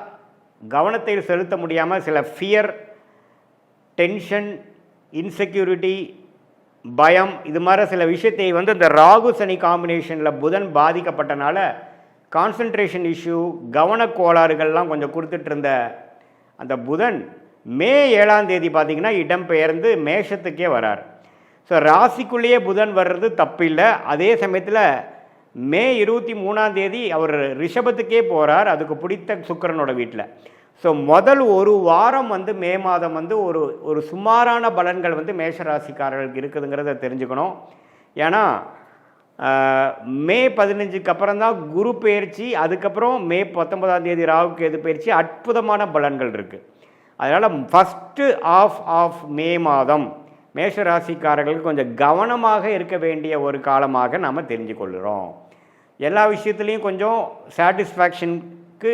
கவனத்தை செலுத்த முடியாமல் சில ஃபியர், டென்ஷன், இன்செக்யூரிட்டி, பயம், இது மாதிரி சில விஷயத்தை வந்து இந்த ராகு சனி காம்பினேஷனில் புதன் பாதிக்கப்பட்டனால கான்சன்ட்ரேஷன் இஷ்யூ, கவனக்கோளாறுகள்லாம் கொஞ்சம் கொடுத்துட்டு இருந்த அந்த புதன் மே 7ஆம் தேதி பார்த்திங்கன்னா இடம்பெயர்ந்து மேஷத்துக்கே வரார். ஸோ ராசிக்குள்ளேயே புதன் வர்றது தப்பு இல்லை. அதே சமயத்தில் மே 23ஆம் தேதி அவர் ரிஷபத்துக்கே போகிறார், அதுக்கு பிடித்த சுக்கிரனோட வீட்டில். ஸோ முதல் ஒரு வாரம் வந்து மே மாதம் வந்து ஒரு சுமாரான பலன்கள் வந்து மேஷராசிக்காரர்களுக்கு இருக்குதுங்கிறத தெரிஞ்சுக்கணும். ஏன்னா மே 15க்கு அப்புறம் தான் குரு பயிற்சி, அதுக்கப்புறம் மே 19ஆம் தேதி ராகு கேது பயிற்சி, அற்புதமான பலன்கள் இருக்குது. அதனால் ஃபஸ்ட்டு ஆஃப் மே மாதம் மேஷராசிக்காரர்களுக்கு கொஞ்சம் கவனமாக இருக்க வேண்டிய ஒரு காலமாக நாம் தெரிஞ்சு கொள்கிறோம். எல்லா விஷயத்துலேயும் கொஞ்சம் சாட்டிஸ்ஃபேக்ஷனுக்கு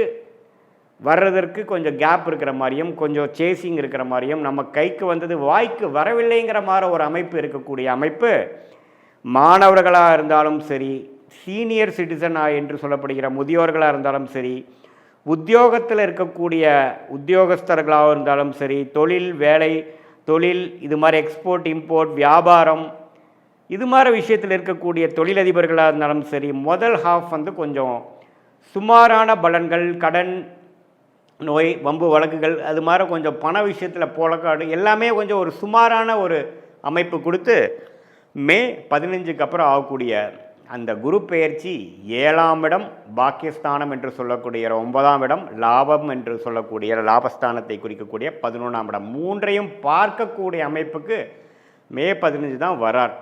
வர்றதற்கு கொஞ்சம் கேப் இருக்கிற மாதிரியும் கொஞ்சம் சேசிங் இருக்கிற மாதிரியும் நம்ம கைக்கு வந்தது வாய்க்கு வரவில்லைங்கிற மாதிரி ஒரு அமைப்பு இருக்கக்கூடிய அமைப்பு மாணவர்களாக இருந்தாலும் சரி, சீனியர் சிட்டிசனாக என்று சொல்லப்படுகிற முதியோர்களாக இருந்தாலும் சரி, உத்தியோகத்தில் இருக்கக்கூடிய உத்தியோகஸ்தர்களாக இருந்தாலும் சரி, தொழில் இது மாதிரி எக்ஸ்போர்ட் இம்போர்ட் வியாபாரம் இது மாதிரி விஷயத்தில் இருக்கக்கூடிய தொழிலதிபர்களாக இருந்தாலும் சரி, முதல் ஹாஃப் வந்து கொஞ்சம் சுமாரான பலன்கள், கடன், நோய், வம்பு வழக்குகள், அது மாதிரி கொஞ்சம் பண விஷயத்தில் போலக்காடு எல்லாமே கொஞ்சம் ஒரு சுமாரான ஒரு அமைப்பு கொடுத்து மே 15க்கு அப்புறம் ஆகக்கூடிய அந்த குரு பெயர்ச்சி 7ஆம் இடம் பாக்கியஸ்தானம் என்று சொல்லக்கூடிய 9ஆம் இடம் லாபம் என்று சொல்லக்கூடிய லாபஸ்தானத்தை குறிக்கக்கூடிய 11ஆம் இடம் மூன்றையும் பார்க்கக்கூடிய அமைப்புக்கு மே 15 தான் வரார்.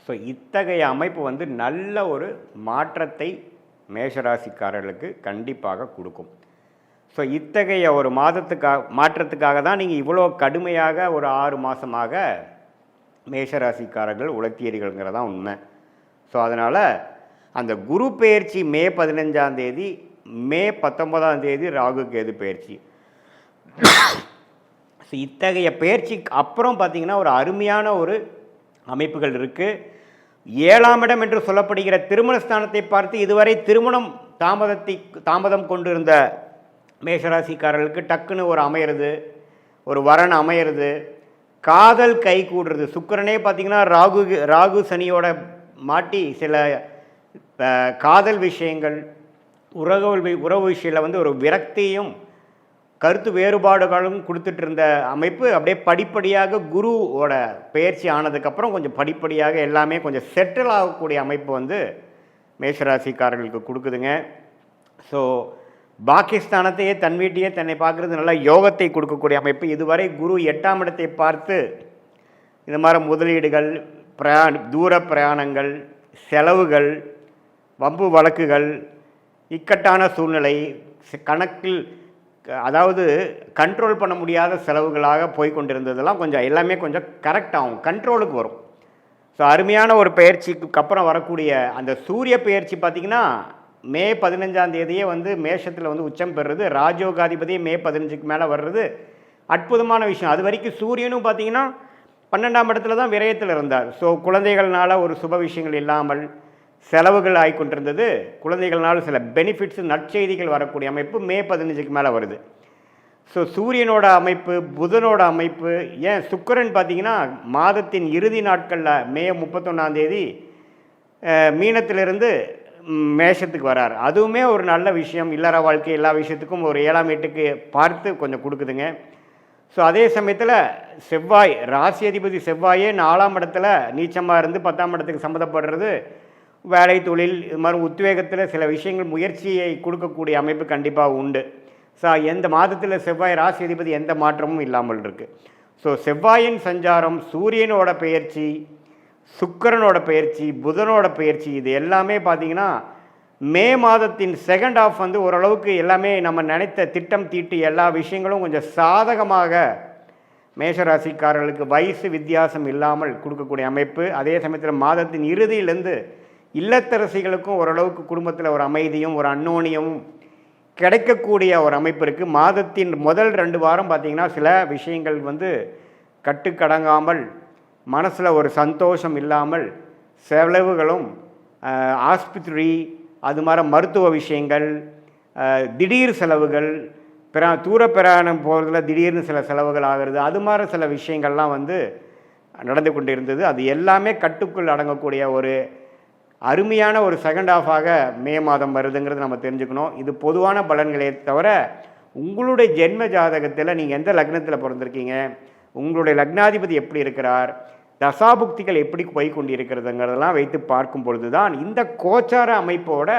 ஸோ இத்தகைய அமைப்பு வந்து நல்ல ஒரு மாற்றத்தை மேஷராசிக்காரர்களுக்கு கண்டிப்பாக கொடுக்கும். ஸோ இத்தகைய ஒரு மாற்றத்துக்காக தான் நீங்கள் இவ்வளோ கடுமையாக ஒரு 6 மாதமாக மேஷராசிக்காரர்கள் உழைத்தீர்கள்ங்கிறதான் உண்மை. ஸோ அதனால் அந்த குரு பெயர்ச்சி மே 15ஆம் தேதி, மே 19ஆம் தேதி ராகு கேது பெயர்ச்சி. ஸோ இத்தகைய பெயர்ச்சிக்கு அப்புறம் பார்த்திங்கன்னா ஒரு அருமையான ஒரு அமைப்புகள் இருக்குது. 7ஆம் இடம் என்று சொல்லப்படுகிற திருமணஸ்தானத்தை பார்த்து இதுவரை திருமணம் தாமதம் கொண்டிருந்த மேஷராசிக்காரர்களுக்கு டக்குன்னு ஒரு அமையிறது, ஒரு வரன் அமையிறது, காதல் கை கூடுறது. சுக்கிரனே பார்த்திங்கன்னா ராகு சனியோட மாட்டி சில காதல் விஷயங்கள், உறவு விஷயத்தில் வந்து ஒரு விரக்தியும் கருத்து வேறுபாடுகளும் கொடுத்துட்டு இருந்த அமைப்பு அப்படியே படிப்படியாக குருவோட பெயர்ச்சி ஆனதுக்கப்புறம் கொஞ்சம் படிப்படியாக எல்லாமே கொஞ்சம் செட்டில் ஆகக்கூடிய அமைப்பு வந்து மேஷராசிக்காரர்களுக்கு கொடுக்குதுங்க. ஸோ பாகிஸ்தானத்தையே தன் வீட்டையே தன்னை பார்க்குறது நல்லா யோகத்தை கொடுக்கக்கூடிய அமைப்பு. இதுவரை குரு 8ஆம் இடத்தை பார்த்து இந்த மாதிரி முதலீடுகள், தூர பிரயாணங்கள், செலவுகள், வம்பு வழக்குகள், இக்கட்டான சூழ்நிலை, கணக்கில் அதாவது கண்ட்ரோல் பண்ண முடியாத செலவுகளாக போய் கொண்டிருந்ததெல்லாம் கொஞ்சம் எல்லாமே கொஞ்சம் கரெக்ட் ஆகும், கண்ட்ரோலுக்கு வரும். ஸோ அருமையான ஒரு பயிற்சிக்கு அப்புறம் வரக்கூடிய அந்த சூரிய பயிற்சி பார்த்திங்கன்னா மே 15ஆம் தேதியே வந்து மேஷத்தில் வந்து உச்சம் பெறுறது, ராஜயோகாதிபதியே மே 15க்கு மேலே வர்றது அற்புதமான விஷயம். அது வரைக்கும் சூரியனும் பார்த்திங்கன்னா 12ஆம் இடத்துல தான் விரயத்தில் இருந்தார். ஸோ குழந்தைகள்னால ஒரு சுப விஷயங்கள் இல்லாமல் செலவுகள் ஆகிக்கொண்டிருந்தது. குழந்தைகள்னால சில பெனிஃபிட்ஸு நற்செய்திகள் வரக்கூடிய அமைப்பு மே 15க்கு மேலே வருது. ஸோ சூரியனோட அமைப்பு, புதனோட அமைப்பு, ஏன் சுக்கிரன் பார்த்திங்கன்னா மாதத்தின் இறுதி நாட்களில் மே 31ஆம் தேதி மீனத்திலிருந்து மேஷத்துக்கு வரார். அதுவுமே ஒரு நல்ல விஷயம். இல்லற வாழ்க்கை எல்லா விஷயத்துக்கும் ஒரு 7ஆம் வீட்டுக்கு பார்த்து கொஞ்சம் கொடுக்குதுங்க. ஸோ அதே சமயத்தில் செவ்வாய் ராசி அதிபதி செவ்வாயே 4ஆம் இடத்துல நீச்சமாக இருந்து 10ஆம் இடத்துக்கு சம்மந்தப்படுறது வேலை தொழில் இது மாதிரி உத்வேகத்தில் சில விஷயங்கள் முயற்சியை கொடுக்கக்கூடிய அமைப்பு கண்டிப்பாக உண்டு. ஸோ எந்த மாதத்தில் செவ்வாய் ராசி அதிபதி எந்த மாற்றமும் இல்லாமல் இருக்குது. ஸோ செவ்வாயின் சஞ்சாரம், சூரியனோட பெயர்ச்சி, சுக்கிரனோட பெயர்ச்சி, புதனோட பெயர்ச்சி, இது எல்லாமே பார்த்திங்கன்னா மே மாதத்தின் செகண்ட் ஹாஃப் வந்து ஓரளவுக்கு எல்லாமே நம்ம நினைத்த திட்டம் தீட்டி எல்லா விஷயங்களும் கொஞ்சம் சாதகமாக மேஷராசிக்காரர்களுக்கு வயசு வித்தியாசம் இல்லாமல் கொடுக்கக்கூடிய அமைப்பு. அதே சமயத்தில் மாதத்தின் இறுதியிலேருந்து இல்லத்தரசிகளுக்கும் ஓரளவுக்கு குடும்பத்தில் ஒரு அமைதியும் ஒரு அன்னோனியமும் கிடைக்கக்கூடிய ஒரு அமைப்பு இருக்குது. மாதத்தின் முதல் 2 வாரம் பார்த்திங்கன்னா சில விஷயங்கள் வந்து கட்டுக்கடங்காமல் மனசில் ஒரு சந்தோஷம் இல்லாமல் செலவுகளும் ஆஸ்பத்திரி அது மாதிரி மருத்துவ விஷயங்கள், திடீர் செலவுகள், தூர பிரயாணம் போகிறதுல திடீர்னு சில செலவுகள் ஆகிறது, அது மாதிரி சில விஷயங்கள்லாம் வந்து நடந்து கொண்டு இருந்தது. அது எல்லாமே கட்டுக்குள் அடங்கக்கூடிய ஒரு அருமையான ஒரு செகண்ட் ஹாஃபாக மே மாதம் வருதுங்கிறது நம்ம தெரிஞ்சுக்கணும். இது பொதுவான பலன்களே தவிர உங்களுடைய ஜென்ம ஜாதகத்தில் நீங்கள் எந்த லக்னத்தில் பிறந்திருக்கீங்க, உங்களுடைய லக்னாதிபதி எப்படி இருக்கிறார், தசாபுக்திகள் எப்படி போய் கொண்டு இருக்கிறதுங்கிறதெல்லாம் வைத்து பார்க்கும் பொழுது தான் இந்த கோச்சார அமைப்போட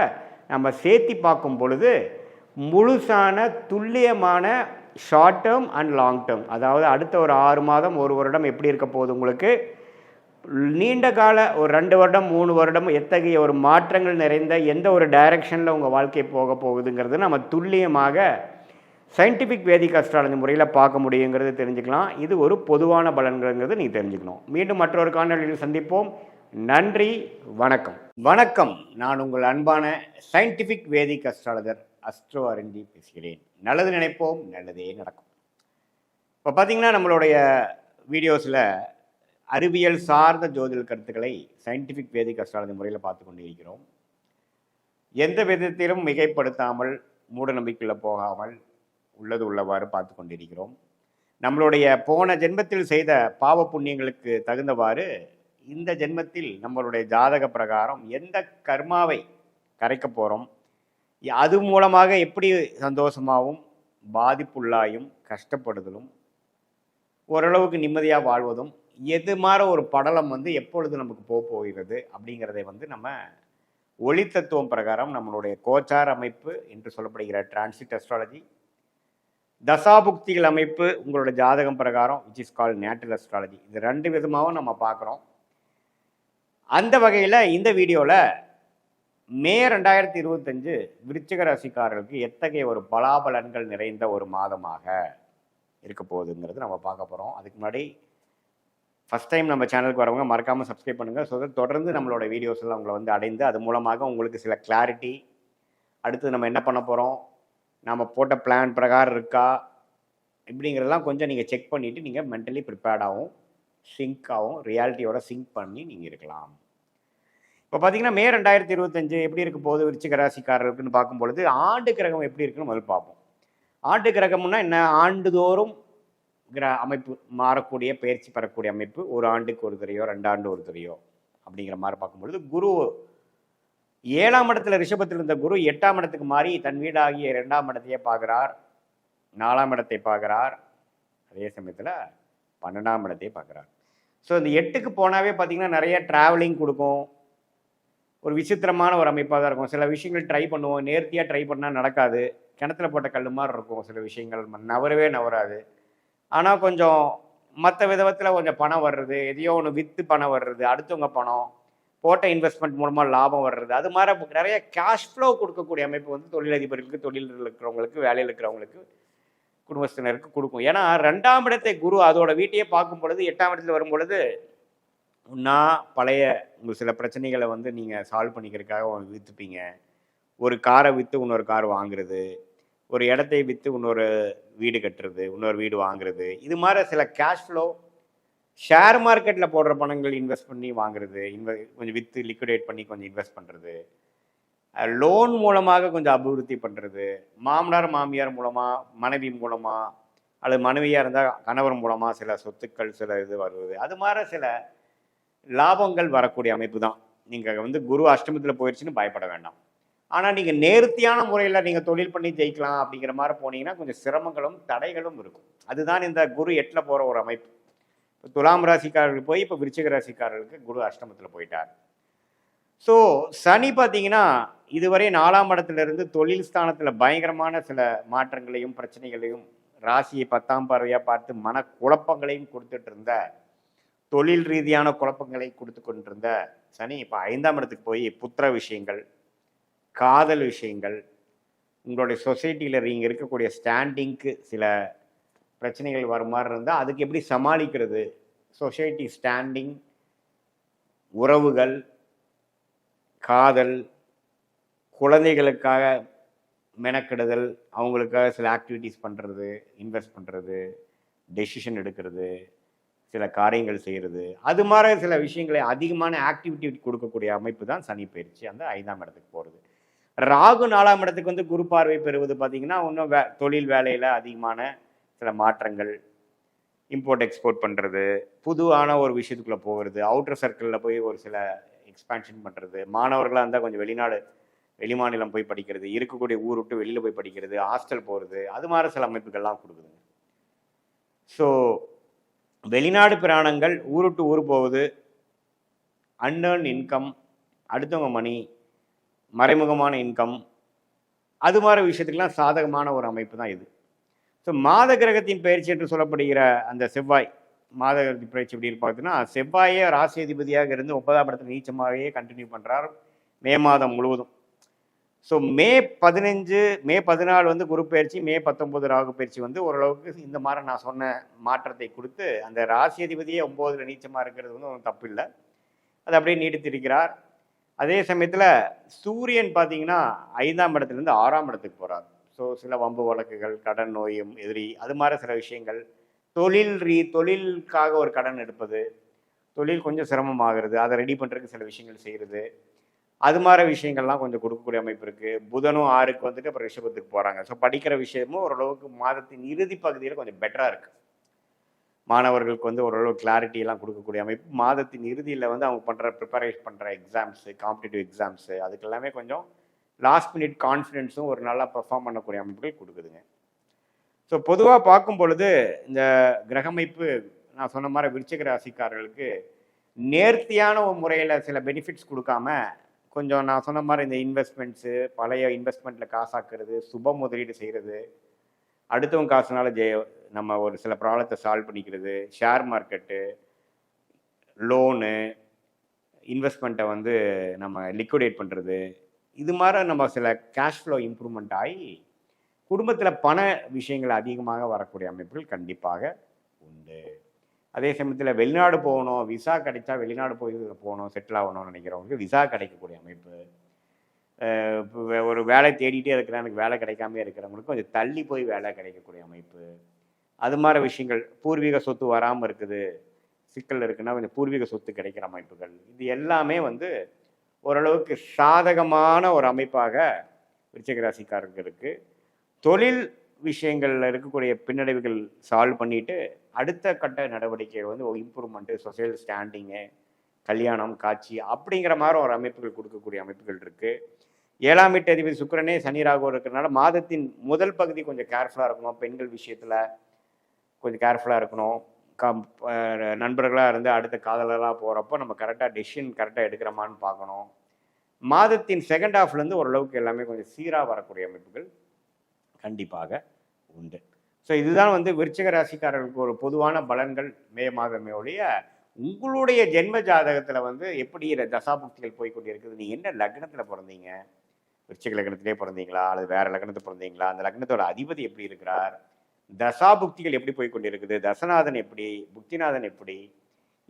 நம்ம சேர்த்தி பார்க்கும் பொழுது முழுசான துல்லியமான short term and long term, அதாவது அடுத்த ஒரு 6 மாதம் 1 வருடம் எப்படி இருக்க போகுது, உங்களுக்கு நீண்ட கால ஒரு 2 வருடம் 3 வருடம் எத்தகைய ஒரு மாற்றங்கள் நிறைந்த எந்த ஒரு டைரக்ஷனில் உங்கள் வாழ்க்கை போக போகுதுங்கிறது நம்ம துல்லியமாக சயின்டிஃபிக் வேதிக் அஸ்ட்ராலஜி முறையில் பார்க்க முடியுங்கிறது தெரிஞ்சுக்கலாம். இது ஒரு பொதுவான பலன்கள்ங்கிறது நீங்கள் தெரிஞ்சுக்கணும். மீண்டும் மற்றொரு காணொலியில் சந்திப்போம். நன்றி, வணக்கம். வணக்கம், நான் உங்கள் அன்பான சயின்டிஃபிக் வேதிக் அஸ்ட்ராலஜர் அஸ்ட்ரோ அரண்ஜி பேசுகிறேன். நல்லது நினைப்போம், நல்லதே நடக்கும். இப்போ பார்த்தீங்கன்னா நம்மளுடைய வீடியோஸில் அறிவியல் சார்ந்த ஜோதிட கருத்துக்களை சயின்டிஃபிக் வேதிக் அஸ்ட்ராலஜி முறையில் பார்த்து கொண்டு இருக்கிறோம். எந்த விதத்திலும் மிகைப்படுத்தாமல் மூட நம்பிக்கையில் போகாமல் உள்ளது உள்ளவாறு பார்த்து கொண்டிருக்கிறோம். நம்மளுடைய போன ஜென்மத்தில் செய்த பாவ புண்ணியங்களுக்கு தகுந்தவாறு இந்த ஜென்மத்தில் நம்மளுடைய ஜாதக பிரகாரம் எந்த கர்மாவை கரைக்க போகிறோம், அது மூலமாக எப்படி சந்தோஷமாகவும் பாதிப்புள்ளாயும் கஷ்டப்படுதலும் ஓரளவுக்கு நிம்மதியாக வாழ்வதும் எது மாதிரி ஒரு படலம் வந்து எப்பொழுது நமக்கு போகிறது அப்படிங்கிறதை வந்து நம்ம ஒளி தத்துவம் பிரகாரம் நம்மளுடைய கோச்சார அமைப்பு என்று சொல்லப்படுகிற டிரான்சிட் அஸ்ட்ராலஜி, தசாபுக்திகள் அமைப்பு உங்களோட ஜாதகம் பிரகாரம் which is called natal astrology, இது 2 விதமாகவும் நம்ம பார்க்குறோம். அந்த வகையில் இந்த வீடியோவில் மே 2025 விருச்சிக ராசிக்காரர்களுக்கு எத்தகைய ஒரு பலாபலன்கள் நிறைந்த ஒரு மாதமாக இருக்க போகுதுங்கிறது நம்ம பார்க்க போகிறோம். அதுக்கு முன்னாடி ஃபஸ்ட் டைம் நம்ம சேனலுக்கு வரவங்க மறக்காமல் சப்ஸ்கிரைப் பண்ணுங்கள். ஸோ தொடர்ந்து நம்மளோட வீடியோஸ் எல்லாம் உங்களை வந்து அடைந்து அது மூலமாக உங்களுக்கு சில கிளாரிட்டி, அடுத்து நம்ம என்ன பண்ண போகிறோம், நம்ம போட்ட பிளான் பிரகாரம் இருக்கா இப்படிங்கிறதெல்லாம் கொஞ்சம் நீங்கள் செக் பண்ணிவிட்டு நீங்கள் மென்டலி ப்ரிப்பேர்டாகவும் சிங்காகவும் ரியாலிட்டியோட சிங்க் பண்ணி நீங்கள் இருக்கலாம். இப்போ பார்த்தீங்கன்னா மே 2025 எப்படி இருக்க போகுது விருச்சிக ராசிக்காரர்களுக்குன்னு பார்க்கும்பொழுது ஆண்டு கிரகம் எப்படி இருக்குன்னு முதல்ல பார்ப்போம். ஆண்டு கிரகம்னா என்ன, ஆண்டுதோறும் அமைப்பு மாறக்கூடிய பயிற்சி பெறக்கூடிய அமைப்பு, ஒரு ஆண்டுக்கு ஒரு தரையோ 2 ஆண்டு ஒரு தரையோ அப்படிங்கிற மாதிரி பார்க்கும்பொழுது குரு 7ஆம் இடத்துல ரிஷபத்தில் இருந்த குரு 8ஆம் இடத்துக்கு மாறி தன் வீடாகிய 2ஆம் இடத்தையே பார்க்குறார், 4ஆம் இடத்தை பார்க்குறார், அதே சமயத்தில் 12ஆம் இடத்தையே பார்க்குறார். ஸோ இந்த 8க்கு போனாவே பார்த்தீங்கன்னா நிறைய ட்ராவலிங் கொடுக்கும், ஒரு விசித்திரமான ஒரு அமைப்பாக தான் இருக்கும். சில விஷயங்கள் ட்ரை பண்ணுவோம், நேர்த்தியாக ட்ரை பண்ணால் நடக்காது, கிணத்துல போட்ட கல் மாதிரி இருக்கும், சில விஷயங்கள் நவரவே நவராது. ஆனால் கொஞ்சம் மற்ற விதத்தில் கொஞ்சம் பணம் வர்றது, எதையோ ஒன்று விற்று பணம் வர்றது, அடுத்தவங்க பணம் போட்ட இன்வெஸ்ட்மெண்ட் மூலமாக லாபம் வர்றது, அது மாதிரி நிறைய கேஷ் ஃப்ளோ கொடுக்கக்கூடிய அமைப்பு வந்து தொழிலதிபர்களுக்கு, தொழிலில் இருக்கிறவங்களுக்கு, வேலையில் இருக்கிறவங்களுக்கு, குடும்பத்தினருக்கு கொடுக்கும். ஏன்னா 2ஆம் இடத்தை குரு அதோட வீட்டையே பார்க்கும் பொழுது 8ஆம் இடத்துல வரும் பொழுது ஒன்றா பழைய உங்களுக்கு சில பிரச்சனைகளை வந்து நீங்கள் சால்வ் பண்ணிக்கிறதுக்காக விற்றுப்பீங்க. ஒரு காரை விற்று இன்னொரு கார் வாங்குறது, ஒரு இடத்தை விற்று இன்னொரு வீடு கட்டுறது, இன்னொரு வீடு வாங்குறது, இது மாதிரி சில கேஷ் ஃப்ளோ, ஷேர் மார்க்கெட்டில் போடுற பணங்கள் இன்வெஸ்ட் பண்ணி வாங்குறது, கொஞ்சம் விற்று லிக்விடேட் பண்ணி கொஞ்சம் இன்வெஸ்ட் பண்ணுறது, லோன் மூலமாக கொஞ்சம் அபிவிருத்தி பண்ணுறது, மாமனார் மாமியார் மூலமாக, மனைவி மூலமாக, அல்லது மனைவியாக இருந்தால் கணவர் மூலமாக சில சொத்துக்கள் சில இது வருவது, அது மாதிரி சில லாபங்கள் வரக்கூடிய அமைப்பு தான் நீங்கள் வந்து குரு அஷ்டமத்தில் போயிடுச்சுன்னு பயப்பட வேண்டாம். ஆனால் நீங்கள் நேர்த்தியான முறையில் நீங்கள் தொழில் பண்ணி ஜெயிக்கலாம் அப்படிங்கிற மாதிரி போனீங்கன்னா கொஞ்சம் சிரமங்களும் தடைகளும் இருக்கும். அதுதான் இந்த குரு 8ல் போகிற ஒரு அமைப்பு. இப்போ துலாம் ராசிக்காரர்கள் போய் இப்போ விருச்சிக ராசிக்காரர்களுக்கு குரு அஷ்டமத்தில் போயிட்டார். ஸோ சனி பார்த்தீங்கன்னா இதுவரை 4ஆம் இடத்துலேருந்து தொழில் ஸ்தானத்தில் பயங்கரமான சில மாற்றங்களையும் பிரச்சனைகளையும் ராசியை 10ஆம் பார்வையாக பார்த்து மன குழப்பங்களையும் கொடுத்துட்டு இருந்த, தொழில் ரீதியான குழப்பங்களை கொடுத்து கொண்டிருந்த சனி இப்போ 5ஆம் இடத்துக்கு போய் புத்திர விஷயங்கள், காதல் விஷயங்கள், உங்களுடைய சொசைட்டியில் நீங்கள் இருக்கக்கூடிய ஸ்டாண்டிங்க்கு சில பிரச்சனைகள் வர மாதிரி இருந்தால் அதுக்கு எப்படி சமாளிக்கிறது, சொசைட்டி ஸ்டாண்டிங், உறவுகள், காதல், குழந்தைகளுக்காக மெனக்கெடுதல், அவங்களுக்காக சில ஆக்டிவிட்டீஸ் பண்ணுறது, இன்வெஸ்ட் பண்ணுறது, டெசிஷன் எடுக்கிறது, சில காரியங்கள் செய்கிறது, அது மாதிரி சில விஷயங்களை அதிகமான ஆக்டிவிட்டி கொடுக்கக்கூடிய அமைப்பு தான் சனி பயிற்சி அந்த 5ஆம் இடத்துக்கு போகிறது. ராகு 4ஆம் இடத்துக்கு வந்து குரு பார்வை பெறுவது பார்த்தீங்கன்னா இன்னும் தொழில் வேலையில் அதிகமான சில மாற்றங்கள், இம்போர்ட் எக்ஸ்போர்ட் பண்ணுறது, புதுவான ஒரு விஷயத்துக்குள்ளே போகிறது, அவுட்டர் சர்க்கிளில் போய் ஒரு சில எக்ஸ்பேன்ஷன் பண்ணுறது, மாணவர்களாக இருந்தால் கொஞ்சம் வெளிமாநிலம் போய் படிக்கிறது, இருக்கக்கூடிய ஊர் விட்டு வெளியில் போய் படிக்கிறது, ஹாஸ்டல் போகிறது, அது மாதிரி சில அமைப்புகள்லாம் கொடுக்குதுங்க. ஸோ வெளிநாடு பிராணங்கள், ஊர் விட்டு ஊர் போகுது, அன்ஏர்ன் இன்கம், அடுத்தவங்க மணி, மறைமுகமான இன்கம், அது மாதிரி விஷயத்துக்கெல்லாம் சாதகமான ஒரு அமைப்பு தான் இது. ஸோ மாத கிரகத்தின் பயிற்சி என்று சொல்லப்படுகிற அந்த செவ்வாய் மாத கிரகத்தின் பயிற்சி எப்படி பார்த்தீங்கன்னா, செவ்வாயே ராசி அதிபதியாக இருந்து 9ஆம் இடத்துல நீச்சமாகவே கண்டினியூ பண்ணுறார் மே மாதம் முழுவதும். ஸோ மே 14 வந்து குரு பயிற்சி, மே 19 ராகு பயிற்சி வந்து ஓரளவுக்கு இந்த மாதிரி நான் சொன்ன மாற்றத்தை கொடுத்து, அந்த ராசி அதிபதியே 9ல் நீச்சமாக இருக்கிறது வந்து ஒன்றும் தப்பு இல்லை, அது அப்படியே நீடித்திருக்கிறார். அதே சமயத்தில் சூரியன் பார்த்தீங்கன்னா 5ஆம் இடத்துலேருந்து 6ஆம் இடத்துக்கு போகிறார். ஸோ சில வம்பு வழக்குகள், கடன் நோயும் எதிரி, அது மாதிரி சில விஷயங்கள், தொழிலுக்காக ஒரு கடன் எடுப்பது, தொழில் கொஞ்சம் சிரமமாகிறது, அதை ரெடி பண்ணுறதுக்கு சில விஷயங்கள் செய்கிறது, அது மாதிரி விஷயங்கள்லாம் கொஞ்சம் கொடுக்கக்கூடிய அமைப்பு இருக்குது. புதனும் 6க்கு வந்துட்டு அப்புறம் ரிஷபத்துக்கு போகிறாங்க. ஸோ படிக்கிற விஷயமும் ஓரளவுக்கு மாதத்தின் இறுதி பகுதியில் கொஞ்சம் பெட்டராக இருக்குது. மாணவர்களுக்கு வந்து ஓரளவு கிளாரிட்டியெல்லாம் கொடுக்கக்கூடிய அமைப்பு. மாதத்தின் இறுதியில் வந்து அவங்க ப்ரிப்பரேஷன் பண்ணுற எக்ஸாம்ஸு, காம்படிட்டிவ் எக்ஸாம்ஸு, அதுக்கு எல்லாமே கொஞ்சம் லாஸ்ட் மினிட் கான்ஃபிடென்ஸும் ஒரு நல்லா பெர்ஃபார்ம் பண்ணக்கூடிய அமைப்புகள் கொடுக்குதுங்க. ஸோ பொதுவாக பார்க்கும் பொழுது இந்த கிரகமைப்பு நான் சொன்ன மாதிரி விருச்சிக ராசிக்காரர்களுக்கு நேர்த்தியான ஒரு முறையில் சில பெனிஃபிட்ஸ் கொடுக்காம, கொஞ்சம் நான் சொன்ன மாதிரி இந்த இன்வெஸ்ட்மெண்ட்ஸு, பழைய இன்வெஸ்ட்மெண்ட்டில் காசாக்குறது, சுப முதலீடு செய்கிறது, அடுத்தவங்க காசுனால நம்ம ஒரு சில ப்ராப்ளத்தை சால்வ் பண்ணிக்கிறது, ஷேர் மார்க்கெட்டு, லோனு, இன்வெஸ்ட்மெண்ட்டை வந்து நம்ம லிக்விடேட் பண்ணுறது, இது மாதிரி நம்ம சில கேஷ் ஃப்ளோ இம்ப்ரூவ்மெண்ட் ஆகி குடும்பத்தில் பண விஷயங்கள் அதிகமாக வரக்கூடிய அமைப்புகள் கண்டிப்பாக உண்டு. அதே சமயத்தில் வெளிநாடு போகணும், விசா கிடைச்சா வெளிநாடு போகணும், செட்டில் ஆகணும்னு நினைக்கிறவங்களுக்கு விசா கிடைக்கக்கூடிய அமைப்பு, ஒரு வேலை தேடிட்டே இருக்கிறேன், எனக்கு வேலை கிடைக்காம இருக்கிறவங்களுக்கு கொஞ்சம் தள்ளி போய் வேலை கிடைக்கக்கூடிய அமைப்பு, அது மாதிரி விஷயங்கள், பூர்வீக சொத்து வராமல் இருக்குது, சிக்கல் இருக்குன்னா கொஞ்சம் பூர்வீக சொத்து கிடைக்கிற அமைப்புகள், இது எல்லாமே வந்து ஓரளவுக்கு சாதகமான ஒரு அமைப்பாக விருச்சிக ராசிக்காரர்களுக்கு தொழில் விஷயங்களில் இருக்கக்கூடிய பின்னடைவுகள் சால்வ் பண்ணிட்டு அடுத்த கட்ட நடவடிக்கை வந்து இம்ப்ரூவ்மெண்ட்டு, சொசைல் ஸ்டாண்டிங்கு, கல்யாணம், காட்சி அப்படிங்கிற மாதிரி ஒரு அமைப்புகள் கொடுக்கக்கூடிய அமைப்புகள் இருக்குது. 7ஆம் வீட்டு அதிபதி சுக்கிரனே சனி ராகு இருக்கிறதுனால மாதத்தின் முதல் பகுதி கொஞ்சம் கேர்ஃபுல்லாக இருக்கணும். பெண்கள் விஷயத்தில் கொஞ்சம் கேர்ஃபுல்லாக இருக்கணும். நண்பர்களாக இருந்து அடுத்த காதலராக போகிறப்போ நம்ம கரெக்டாக டெசிஷன் கரெக்டாக எடுக்கிறோமான்னு பார்க்கணும். மாதத்தின் செகண்ட் ஹாஃப்லேருந்து ஓரளவுக்கு எல்லாமே கொஞ்சம் சீராக வரக்கூடிய அமைப்புகள் கண்டிப்பாக உண்டு. ஸோ இதுதான் வந்து விருச்சிக ராசிக்காரர்களுக்கு ஒரு பொதுவான பலன்கள் மே மாதமே ஒழிய, உங்களுடைய ஜென்ம ஜாதகத்தில் வந்து எப்படி தசாபுக்திகள் போய்கொண்டிருக்குது, நீங்கள் என்ன லக்னத்தில் பிறந்தீங்க, விருச்சிக லக்னத்திலே பிறந்தீங்களா அல்லது வேறு லக்னத்தில் பிறந்தீங்களா, அந்த லக்னத்தோட அதிபதி எப்படி இருக்கிறார், தசாபுக்திகள் எப்படி போய்கொண்டிருக்குது, தசநாதன் எப்படி, புக்திநாதன் எப்படி,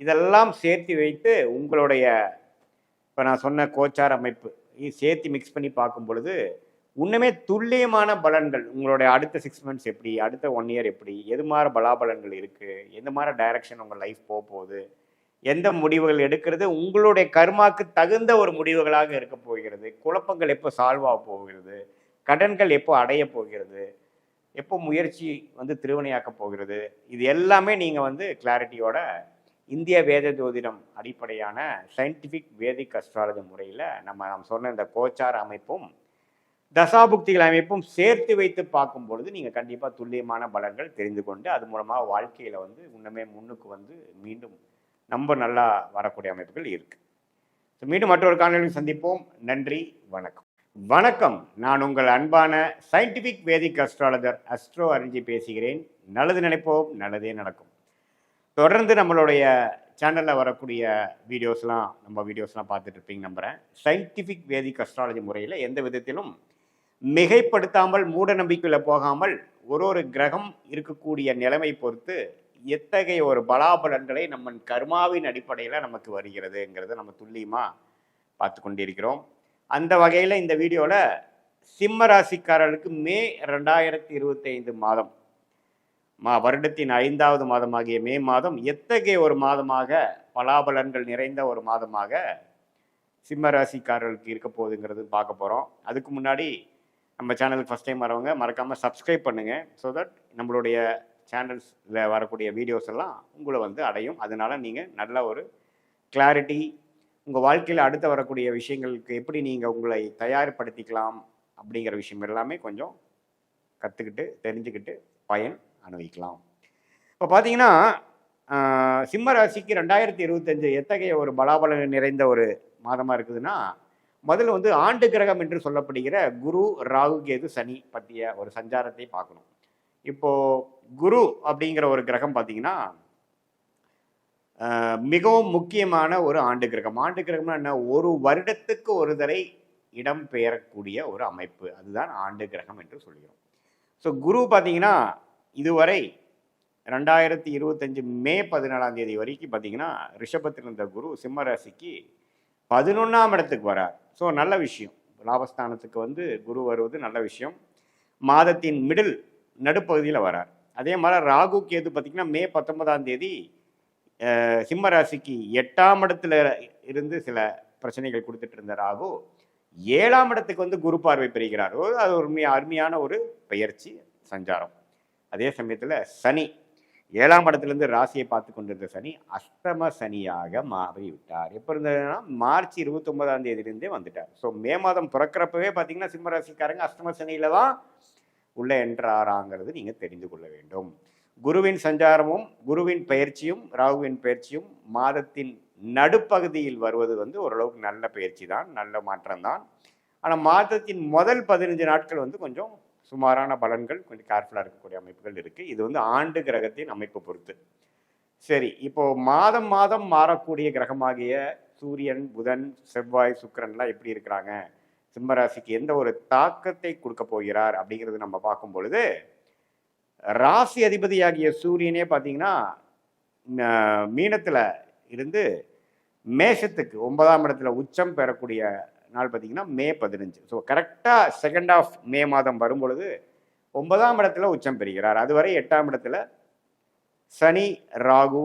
இதெல்லாம் சேர்த்து வைத்து உங்களுடைய இப்போ நான் சொன்ன கோச்சார் அமைப்பு சேர்த்து மிக்ஸ் பண்ணி பார்க்கும் பொழுது இன்னுமே துல்லியமான பலன்கள், உங்களுடைய அடுத்த 6 months எப்படி, அடுத்த 1 year எப்படி, எது மாதிரி பலாபலன்கள் இருக்குது, எந்த மாதிரி டைரக்ஷன் உங்கள் லைஃப் போக போகுது, எந்த முடிவுகள் எடுக்கிறது உங்களுடைய கர்மாக்கு தகுந்த ஒரு முடிவுகளாக இருக்க போகிறது, குழப்பங்கள் எப்போ சால்வ் ஆக போகிறது, கடன்கள் எப்போ அடைய போகிறது, எப்போ முயற்சி வந்து திருவினையாக்க போகிறது, இது எல்லாமே நீங்கள் வந்து கிளாரிட்டியோட இந்திய வேத ஜோதிடம் அடிப்படையான சயின்டிஃபிக் வேதிக் அஸ்ட்ராலஜி முறையில் நாம் சொன்ன இந்த கோச்சார அமைப்பும் தசாபுக்திகள் அமைப்பும் சேர்த்து வைத்து பார்க்கும் பொழுது நீங்கள் கண்டிப்பாக துல்லியமான பலன்கள் தெரிந்து கொண்டு அது மூலமாக வாழ்க்கையில் வந்து இன்னுமே முன்னுக்கு வந்து மீண்டும் ரொம்ப நல்லா வரக்கூடிய அமைப்புகள் இருக்குது. ஸோ மீண்டும் மற்றொரு காணொலியில் சந்திப்போம். நன்றி, வணக்கம். வணக்கம், நான் உங்கள் அன்பான சயின்டிஃபிக் வேதிக் அஸ்ட்ராலஜர் அஸ்ட்ரோ அரிஞ்சி பேசுகிறேன். நல்லது நினைப்போம், நல்லதே நடக்கும். தொடர்ந்து நம்மளுடைய சேனலில் வரக்கூடிய நம்ம வீடியோஸ்லாம் பார்த்துட்டு இருப்பீங்க நம்புகிறேன். சயின்டிஃபிக் வேதிக் அஸ்ட்ராலஜி முறையில் எந்த விதத்திலும் மிகைப்படுத்தாமல் மூட நம்பிக்கையில் போகாமல் ஒரு கிரகம் இருக்கக்கூடிய நிலைமை பொறுத்து எத்தகைய ஒரு பலாபலன்களை நம்ம கர்மாவின் அடிப்படையில் நமக்கு வருகிறதுங்கிறத நம்ம துல்லியமாக பார்த்து கொண்டிருக்கிறோம். அந்த வகையில் இந்த வீடியோவில் சிம்ம ராசிக்காரர்களுக்கு மே 2025 மாதம் வருடத்தின் 5வது மாதமாகிய மே மாதம் எத்தகைய ஒரு மாதமாக பலாபலன்கள் நிறைந்த ஒரு மாதமாக சிம்ம ராசிக்காரர்களுக்கு இருக்க போகுதுங்கிறது பார்க்க போகிறோம். அதுக்கு முன்னாடி நம்ம சேனலுக்கு ஃபஸ்ட் டைம் வரவங்க மறக்காமல் சப்ஸ்கிரைப் பண்ணுங்கள். ஸோ தட் நம்மளுடைய சேனல்ஸில் வரக்கூடிய வீடியோஸ் எல்லாம் உங்களை வந்து அடையும். அதனால நீங்கள் நல்ல ஒரு கிளாரிட்டி உங்கள் வாழ்க்கையில் அடுத்து வரக்கூடிய விஷயங்களுக்கு எப்படி நீங்கள் உங்களை தயார்படுத்திக்கலாம் அப்படிங்கிற விஷயம் எல்லாமே கொஞ்சம் கற்றுக்கிட்டு தெரிஞ்சுக்கிட்டு பயன் அனுபவிக்கலாம். இப்போ பார்த்தீங்கன்னா சிம்ம ராசிக்கு 2025 எத்தகைய ஒரு பலாபலன் நிறைந்த ஒரு மாதமாக இருக்குதுன்னா, முதல்ல வந்து ஆண்டு கிரகம் என்று சொல்லப்படுகிற குரு, ராகு, கேது, சனி பற்றிய ஒரு சஞ்சாரத்தை பார்க்கணும். இப்போது குரு அப்படிங்கிற ஒரு கிரகம் பார்த்தீங்கன்னா மிகவும் முக்கியமான ஒரு ஆண்டு கிரகம். ஆண்டு கிரகம்னா என்ன? ஒரு வருடத்துக்கு ஒரு தடவை இடம் பெயரக்கூடிய ஒரு அமைப்பு, அதுதான் ஆண்டு கிரகம் என்று சொல்கிறோம். ஸோ குரு பார்த்தீங்கன்னா இதுவரை 2025 மே 14 வரைக்கும் பார்த்தீங்கன்னா ரிஷபத்தில் இருந்த குரு சிம்ம ராசிக்கு 11ஆம் இடத்துக்கு வரார். ஸோ நல்ல விஷயம், லாபஸ்தானத்துக்கு வந்து குரு வருவது நல்ல விஷயம். மாதத்தின் நடுப்பகுதியில் வரார். அதே மாதிரி ராகு கேது பார்த்தீங்கன்னா மே 19 சிம்ம ராசிக்கு 8ஆம் இடத்துல இருந்து சில பிரச்சனைகள் கொடுத்துட்டு இருந்த ராகு 7ஆம் இடத்துக்கு வந்து குரு பார்வை பெறுகிறார். அது ஒரு அருமையான ஒரு பெயர்ச்சி சஞ்சாரம். அதே சமயத்தில் சனி 7ஆம் இடத்துலேருந்து ராசியை பார்த்து கொண்டிருந்த சனி அஷ்டம சனியாக மாறிவிட்டார். எப்போ இருந்ததுன்னா மார்ச் 29 வந்துட்டார். ஸோ மே மாதம் பிறக்கிறப்பவே பார்த்தீங்கன்னா சிம்ம ராசிக்காரங்க அஷ்டம சனியில் தான் உள்ளே என்றாராங்கிறது நீங்கள் தெரிந்து கொள்ள வேண்டும். குருவின் சஞ்சாரமும் குருவின் பயிற்சியும் ராகுவின் பயிற்சியும் மாதத்தின் நடுப்பகுதியில் வருவது வந்து ஓரளவுக்கு நல்ல பயிற்சி தான், நல்ல மாற்றம் தான். ஆனால் மாதத்தின் முதல் 15 நாட்கள் வந்து கொஞ்சம் சுமாரான பலன்கள், கொஞ்சம் கேர்ஃபுல்லாக இருக்கக்கூடிய அமைப்புகள் இருக்குது. இது வந்து ஆண்டு கிரகத்தின் அமைப்பு பொறுத்து. சரி, இப்போது மாதம் மாதம் மாறக்கூடிய கிரகமாகிய சூரியன், புதன், செவ்வாய், சுக்கிரன்லாம் எப்படி இருக்கிறாங்க, சிம்மராசிக்கு எந்த ஒரு தாக்கத்தை கொடுக்க போகிறார் அப்படிங்கிறது நம்ம பார்க்கும் பொழுது, ராசி அதிபதியாகிய சூரியனே பார்த்தீங்கன்னா மீனத்தில் இருந்து மேஷத்துக்கு 9ஆம் இடத்துல உச்சம் பெறக்கூடிய நாள் பார்த்தீங்கன்னா மே 15. ஸோ கரெக்டாக செகண்ட் ஆஃப் மே மாதம் வரும்பொழுது 9ஆம் இடத்துல உச்சம் பெறுகிறார். அதுவரை 8ஆம் இடத்துல சனி, ராகு,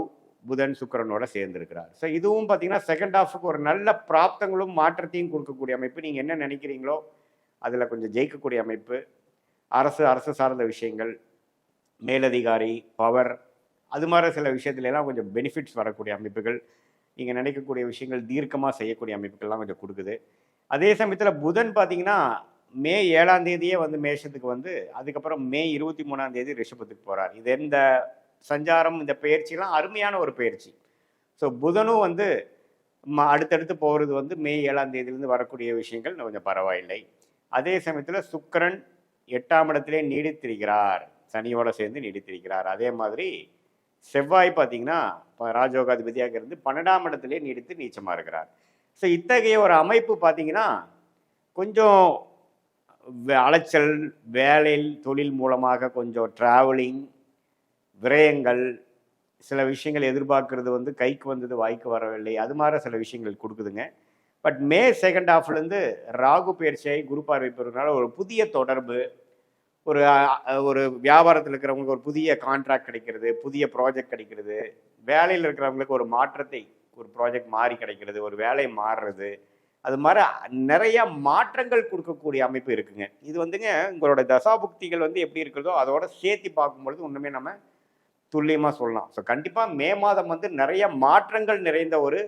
புதன், சுக்கிரனோட சேர்ந்திருக்கிறார். ஸோ இதுவும் பார்த்தீங்கன்னா செகண்ட் ஆஃபுக்கு ஒரு நல்ல பிராப்தங்களும் மாற்றத்தையும் கொடுக்கக்கூடிய அமைப்பு. நீங்கள் என்ன நினைக்கிறீங்களோ அதில் கொஞ்சம் ஜெயிக்கக்கூடிய அமைப்பு. அரசு சார்ந்த விஷயங்கள், மேலதிகாரி, பவர், அது மாதிரி சில விஷயத்துலலாம் கொஞ்சம் பெனிஃபிட்ஸ் வரக்கூடிய அமைப்புகள், நீங்கள் நினைக்கக்கூடிய விஷயங்கள் தீர்க்கமாக செய்யக்கூடிய அமைப்புகள்லாம் கொஞ்சம் கொடுக்குது. அதே சமயத்தில் புதன் பார்த்தீங்கன்னா மே 7 வந்து மேஷத்துக்கு வந்து அதுக்கப்புறம் மே 23 ரிஷபத்துக்கு போகிறார். இது இந்த சஞ்சாரம், இந்த பயிற்சியெல்லாம் அருமையான ஒரு பயிற்சி. ஸோ புதனும் வந்து அடுத்தடுத்து போகிறது வந்து மே 7 வரக்கூடிய விஷயங்கள் கொஞ்சம் பரவாயில்லை. அதே சமயத்தில் சுக்கிரன் 8ஆம் இடத்திலே நீடித்திருக்கிறார், சனியோட சேர்ந்து நீடித்திருக்கிறார். அதே மாதிரி செவ்வாய் பார்த்தீங்கன்னா ராஜயோகாதிபதியாக இருந்து 12ஆம் இடத்திலே நீடித்து நீச்சமாக இருக்கிறார். ஸோ இத்தகைய ஒரு அமைப்பு பார்த்தீங்கன்னா கொஞ்சம் அலைச்சல், வேலையில் தொழில் மூலமாக கொஞ்சம் ட்ராவலிங், விரயங்கள், சில விஷயங்கள் எதிர்பார்க்கறது வந்து கைக்கு வந்தது வாய்க்கு வரவில்லை, அது மாதிரி சில விஷயங்கள் கொடுக்குதுங்க. பட் மே செகண்ட் ஹாஃப்லேருந்து ராகு பயிற்சியை குரு பார்வை பெறுறதுனால ஒரு புதிய தொடர்பு, ஒரு வியாபாரத்தில் இருக்கிறவங்களுக்கு ஒரு புதிய கான்ட்ராக்ட் கிடைக்கிறது, புதிய ப்ராஜெக்ட் கிடைக்கிறது, வேலையில் இருக்கிறவங்களுக்கு ஒரு மாற்றத்தை, ஒரு ப்ராஜெக்ட் மாறி கிடைக்கிறது, ஒரு வேலை மாறுறது, அது மாதிரி நிறைய மாற்றங்கள் கொடுக்கக்கூடிய அமைப்பு இருக்குங்க. இது வந்துங்க உங்களோட தசாபுக்திகள் வந்து எப்படி இருக்கிறதோ அதோட சேர்த்து பார்க்கும்பொழுது ஒன்றுமே நம்ம துல்லியமாக சொல்லலாம். ஸோ கண்டிப்பாக மே மாதம் வந்து நிறைய மாற்றங்கள் நிறைந்த ஒரு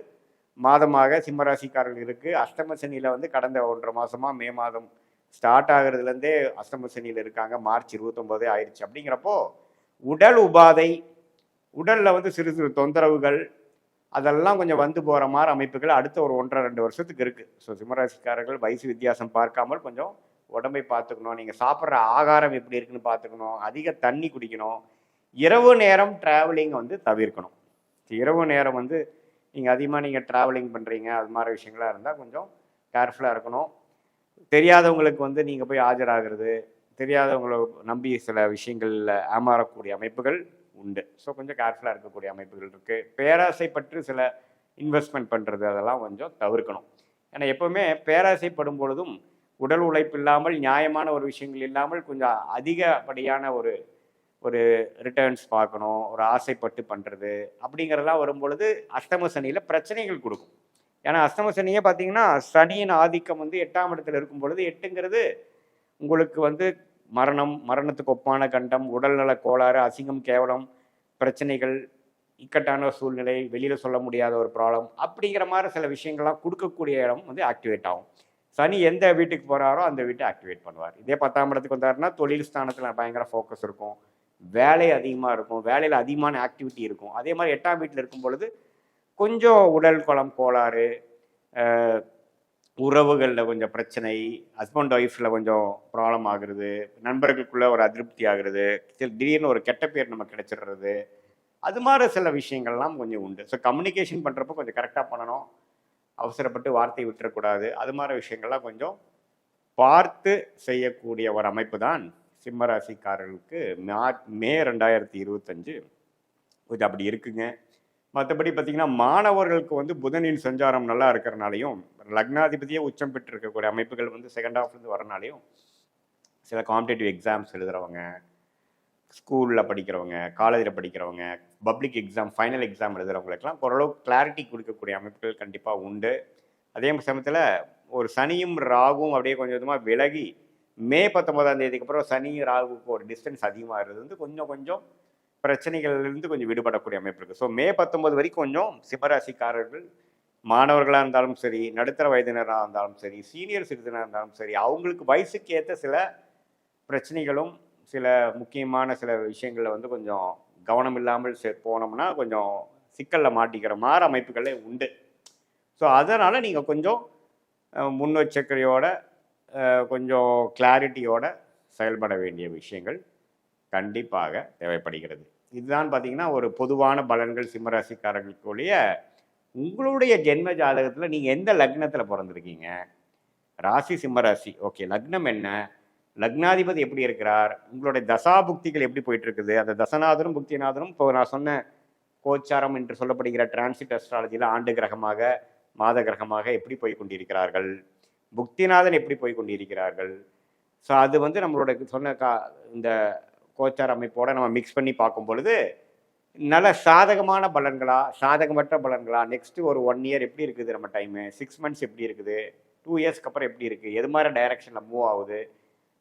மாதமாக சிம்மராசிக்காரர்கள் இருக்குது. அஷ்டம சனியில் வந்து கடந்த 1.5 மாதமாக மே மாதம் ஸ்டார்ட் ஆகுறதுலேருந்தே அஷ்டம சனியில் இருக்காங்க. மார்ச் 29 ஆயிடுச்சு. அப்படிங்கிறப்போ உடல் உபாதை, உடலில் வந்து சிறு சிறு தொந்தரவுகள் அதெல்லாம் கொஞ்சம் வந்து போகிற மாதிரி அமைப்புகள் அடுத்த ஒரு 1.5-2 வருஷத்துக்கு இருக்குது. ஸோ சிம்மராசிக்காரர்கள் வயசு வித்தியாசம் பார்க்காமல் கொஞ்சம் உடம்பை பார்த்துக்கணும். நீங்கள் சாப்பிட்ற ஆகாரம் எப்படி இருக்குன்னு பார்த்துக்கணும். அதிக தண்ணி குடிக்கணும். இரவு நேரம் ட்ராவலிங் வந்து தவிர்க்கணும். இரவு நேரம் வந்து நீங்கள் அதிகமாக ட்ராவலிங் பண்ணுறீங்க, அது மாதிரி விஷயங்களாக இருந்தால் கொஞ்சம் கேர்ஃபுல்லாக இருக்கணும். தெரியாதவங்களுக்கு வந்து நீங்கள் போய் ஆஜராகிறது, தெரியாதவங்களை நம்பி சில விஷயங்களில் ஏமாறக்கூடிய அமைப்புகள் உண்டு. ஸோ கொஞ்சம் கேர்ஃபுல்லாக இருக்கக்கூடிய அமைப்புகள் இருக்குது. பேராசைப்பட்டு சில இன்வெஸ்ட்மெண்ட் பண்ணுறது அதெல்லாம் கொஞ்சம் தவிர்க்கணும். ஏன்னா எப்போவுமே பேராசைப்படும் பொழுதும் உடல் உழைப்பு இல்லாமல், நியாயமான ஒரு விஷயங்கள் இல்லாமல் கொஞ்சம் அதிகப்படியான ஒரு ஒரு ரிட்டர்ன்ஸ் பார்க்கணும், ஒரு ஆசைப்பட்டு பண்ணுறது அப்படிங்கிறதெல்லாம் வரும்பொழுது அஷ்டம சனியில் பிரச்சனைகள் கொடுக்கும். ஏன்னா அஷ்டம சனியே பார்த்தீங்கன்னா சனியின் ஆதிக்கம் வந்து 8ஆம் இடத்துல இருக்கும் பொழுது 8ங்கிறது உங்களுக்கு வந்து மரணம், மரணத்துக்கு ஒப்பான கண்டம், உடல்நல கோளாறு, அசிங்கம், கேவலம், பிரச்சனைகள், இக்கட்டான சூழ்நிலை, வெளியில் சொல்ல முடியாத ஒரு ப்ராப்ளம் அப்படிங்கிற மாதிரி சில விஷயங்கள்லாம் கொடுக்கக்கூடிய இடம் வந்து ஆக்டிவேட் ஆகும். சனி எந்த வீட்டுக்கு போகிறாரோ அந்த வீட்டை ஆக்டிவேட் பண்ணுவார். இதே 10ஆம் இடத்துக்கு வந்தாருன்னா தொழில் ஸ்தானத்தில் பயங்கர ஃபோக்கஸ் இருக்கும், வேலை அதிகமாக இருக்கும், வேலையில் அதிகமான ஆக்டிவிட்டி இருக்கும். அதே மாதிரி 8ஆம் வீட்டில் இருக்கும் பொழுது கொஞ்சம் உடல் குலம் கோளாறு, உறவுகளில் கொஞ்சம் பிரச்சனை, ஹஸ்பண்ட் ஒய்ஃபில் கொஞ்சம் ப்ராப்ளம் ஆகுறது, நண்பர்களுக்குள்ளே ஒரு அதிருப்தி ஆகுறது, திடீர்னு ஒரு கெட்ட பேர் நம்ம கிடைச்சிடுறது, அது மாதிரி சில விஷயங்கள்லாம் கொஞ்சம் உண்டு. ஸோ கம்யூனிகேஷன் பண்ணுறப்போ கொஞ்சம் கரெக்டாக பண்ணணும், அவசரப்பட்டு வார்த்தை விட்டுறக்கூடாது. அது மாதிரி விஷயங்கள்லாம் கொஞ்சம் பார்த்து செய்யக்கூடிய ஒரு அமைப்பு தான் சிம்மராசிக்காரர்களுக்கு மே 2025 கொஞ்சம் அப்படி இருக்குங்க. மற்றபடி பார்த்திங்கன்னா மாணவர்களுக்கு வந்து புதனின் சஞ்சாரம் நல்லா இருக்கிறனாலையும், லக்னாதிபதியே உச்சம் பெற்று இருக்கக்கூடிய அமைப்புகள் வந்து செகண்ட் ஹாஃப்லேருந்து வரனாலையும் சில காம்படேட்டிவ் எக்ஸாம்ஸ் எழுதுகிறவங்க, ஸ்கூலில் படிக்கிறவங்க, காலேஜில் படிக்கிறவங்க, பப்ளிக் எக்ஸாம், ஃபைனல் எக்ஸாம் எழுதுகிறவங்களுக்கெல்லாம் ஓரளவு கிளாரிட்டி கொடுக்கக்கூடிய அமைப்புகள் கண்டிப்பாக உண்டு. அதே சமயத்தில் ஒரு சனியும் ராகுவும் அப்படியே கொஞ்சம் கொஞ்சமாக விலகி மே 19ஆம் தேதிக்கு அப்புறம் சனியும் ராகுக்கு ஒரு டிஸ்டன்ஸ் அதிகமாக இருக்கிறது வந்து கொஞ்சம் கொஞ்சம் பிரச்சனைகள்லேருந்து கொஞ்சம் விடுபடக்கூடிய அமைப்பு இருக்குது. ஸோ மே 19 வரைக்கும் கொஞ்சம் சிம்மராசிக்காரர்கள் மாணவர்களாக இருந்தாலும் சரி, நடுத்தர வயதினராக இருந்தாலும் சரி, சீனியர் சிட்டிசனாக இருந்தாலும் சரி, அவங்களுக்கு வயசுக்கு ஏற்ற சில பிரச்சனைகளும் சில முக்கியமான சில விஷயங்களில் வந்து கொஞ்சம் கவனம் இல்லாமல் போனோம்னா கொஞ்சம் சிக்கலில் மாட்டிக்கிற மாதிரி அமைப்புகளே உண்டு. ஸோ அதனால் நீங்கள் கொஞ்சம் முன்னெச்சரிக்கையோட கொஞ்சம் கிளாரிட்டியோட செயல்பட வேண்டிய விஷயங்கள் கண்டிப்பாக தேவைப்படுகிறது. இதுதான் பார்த்தீங்கன்னா ஒரு பொதுவான பலன்கள் சிம்மராசிக்காரர்களுக்குரிய. உங்களுடைய ஜென்ம ஜாதகத்தில் நீங்கள் எந்த லக்னத்தில் பிறந்திருக்கீங்க, ராசி சிம்மராசி, ஓகே, லக்னம் என்ன, லக்னாதிபதி எப்படி இருக்கிறார், உங்களுடைய தசாபுக்திகள் எப்படி போயிட்டு இருக்குது, அந்த தசநாதனும் புக்திநாதனும் இப்போ நான் சொன்ன கோச்சாரம் என்று சொல்லப்படுகிற டிரான்சிட் அஸ்ட்ராலஜியில் ஆண்டு கிரகமாக மாத கிரகமாக எப்படி போய் கொண்டிருக்கிறார்கள், புக்திநாதன் எப்படி போய் கொண்டிருக்கிறார்கள். ஸோ அது வந்து நம்மளோட சொன்ன இந்த கோச்சார அமைப்போடு நம்ம மிக்ஸ் பண்ணி பார்க்கும் பொழுது நல்ல சாதகமான பலன்களா, சாதகமற்ற பலன்களா, நெக்ஸ்ட்டு ஒரு 1 இயர் எப்படி இருக்குது நம்ம டைமு, 6 மந்த்ஸ் எப்படி இருக்குது, 2 இயர்ஸ்க்கு அப்புறம் எப்படி இருக்குது, எது மாதிரி டைரக்ஷனில் மூவ் ஆகுது,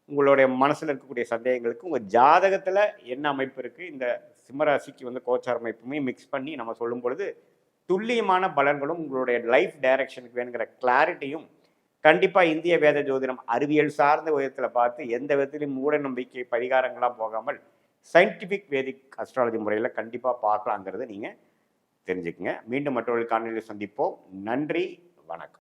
உங்களுடைய மனசில் இருக்கக்கூடிய சந்தேகங்களுக்கு உங்கள் ஜாதகத்தில் என்ன அமைப்பு இருக்குது, இந்த சிம்மராசிக்கு வந்து கோச்சார அமைப்புமே மிக்ஸ் பண்ணி நம்ம சொல்லும் பொழுது துல்லியமான பலன்களும் உங்களுடைய லைஃப் டைரக்ஷனுக்கு வேணுங்கிற கிளாரிட்டியும் கண்டிப்பாக இந்திய வேத ஜோதிடம் அறிவியல் சார்ந்த விதத்தில் பார்த்து எந்த விதத்திலையும் மூட நம்பிக்கை பரிகாரங்களாக போகாமல் சயின்டிஃபிக் வேதிக் அஸ்ட்ராலஜி முறையில் கண்டிப்பாக பார்க்கலாங்கிறத நீங்கள் தெரிஞ்சுக்கங்க. மீண்டும் மற்றவர்கள் காணொலியில் சந்திப்போம். நன்றி, வணக்கம்.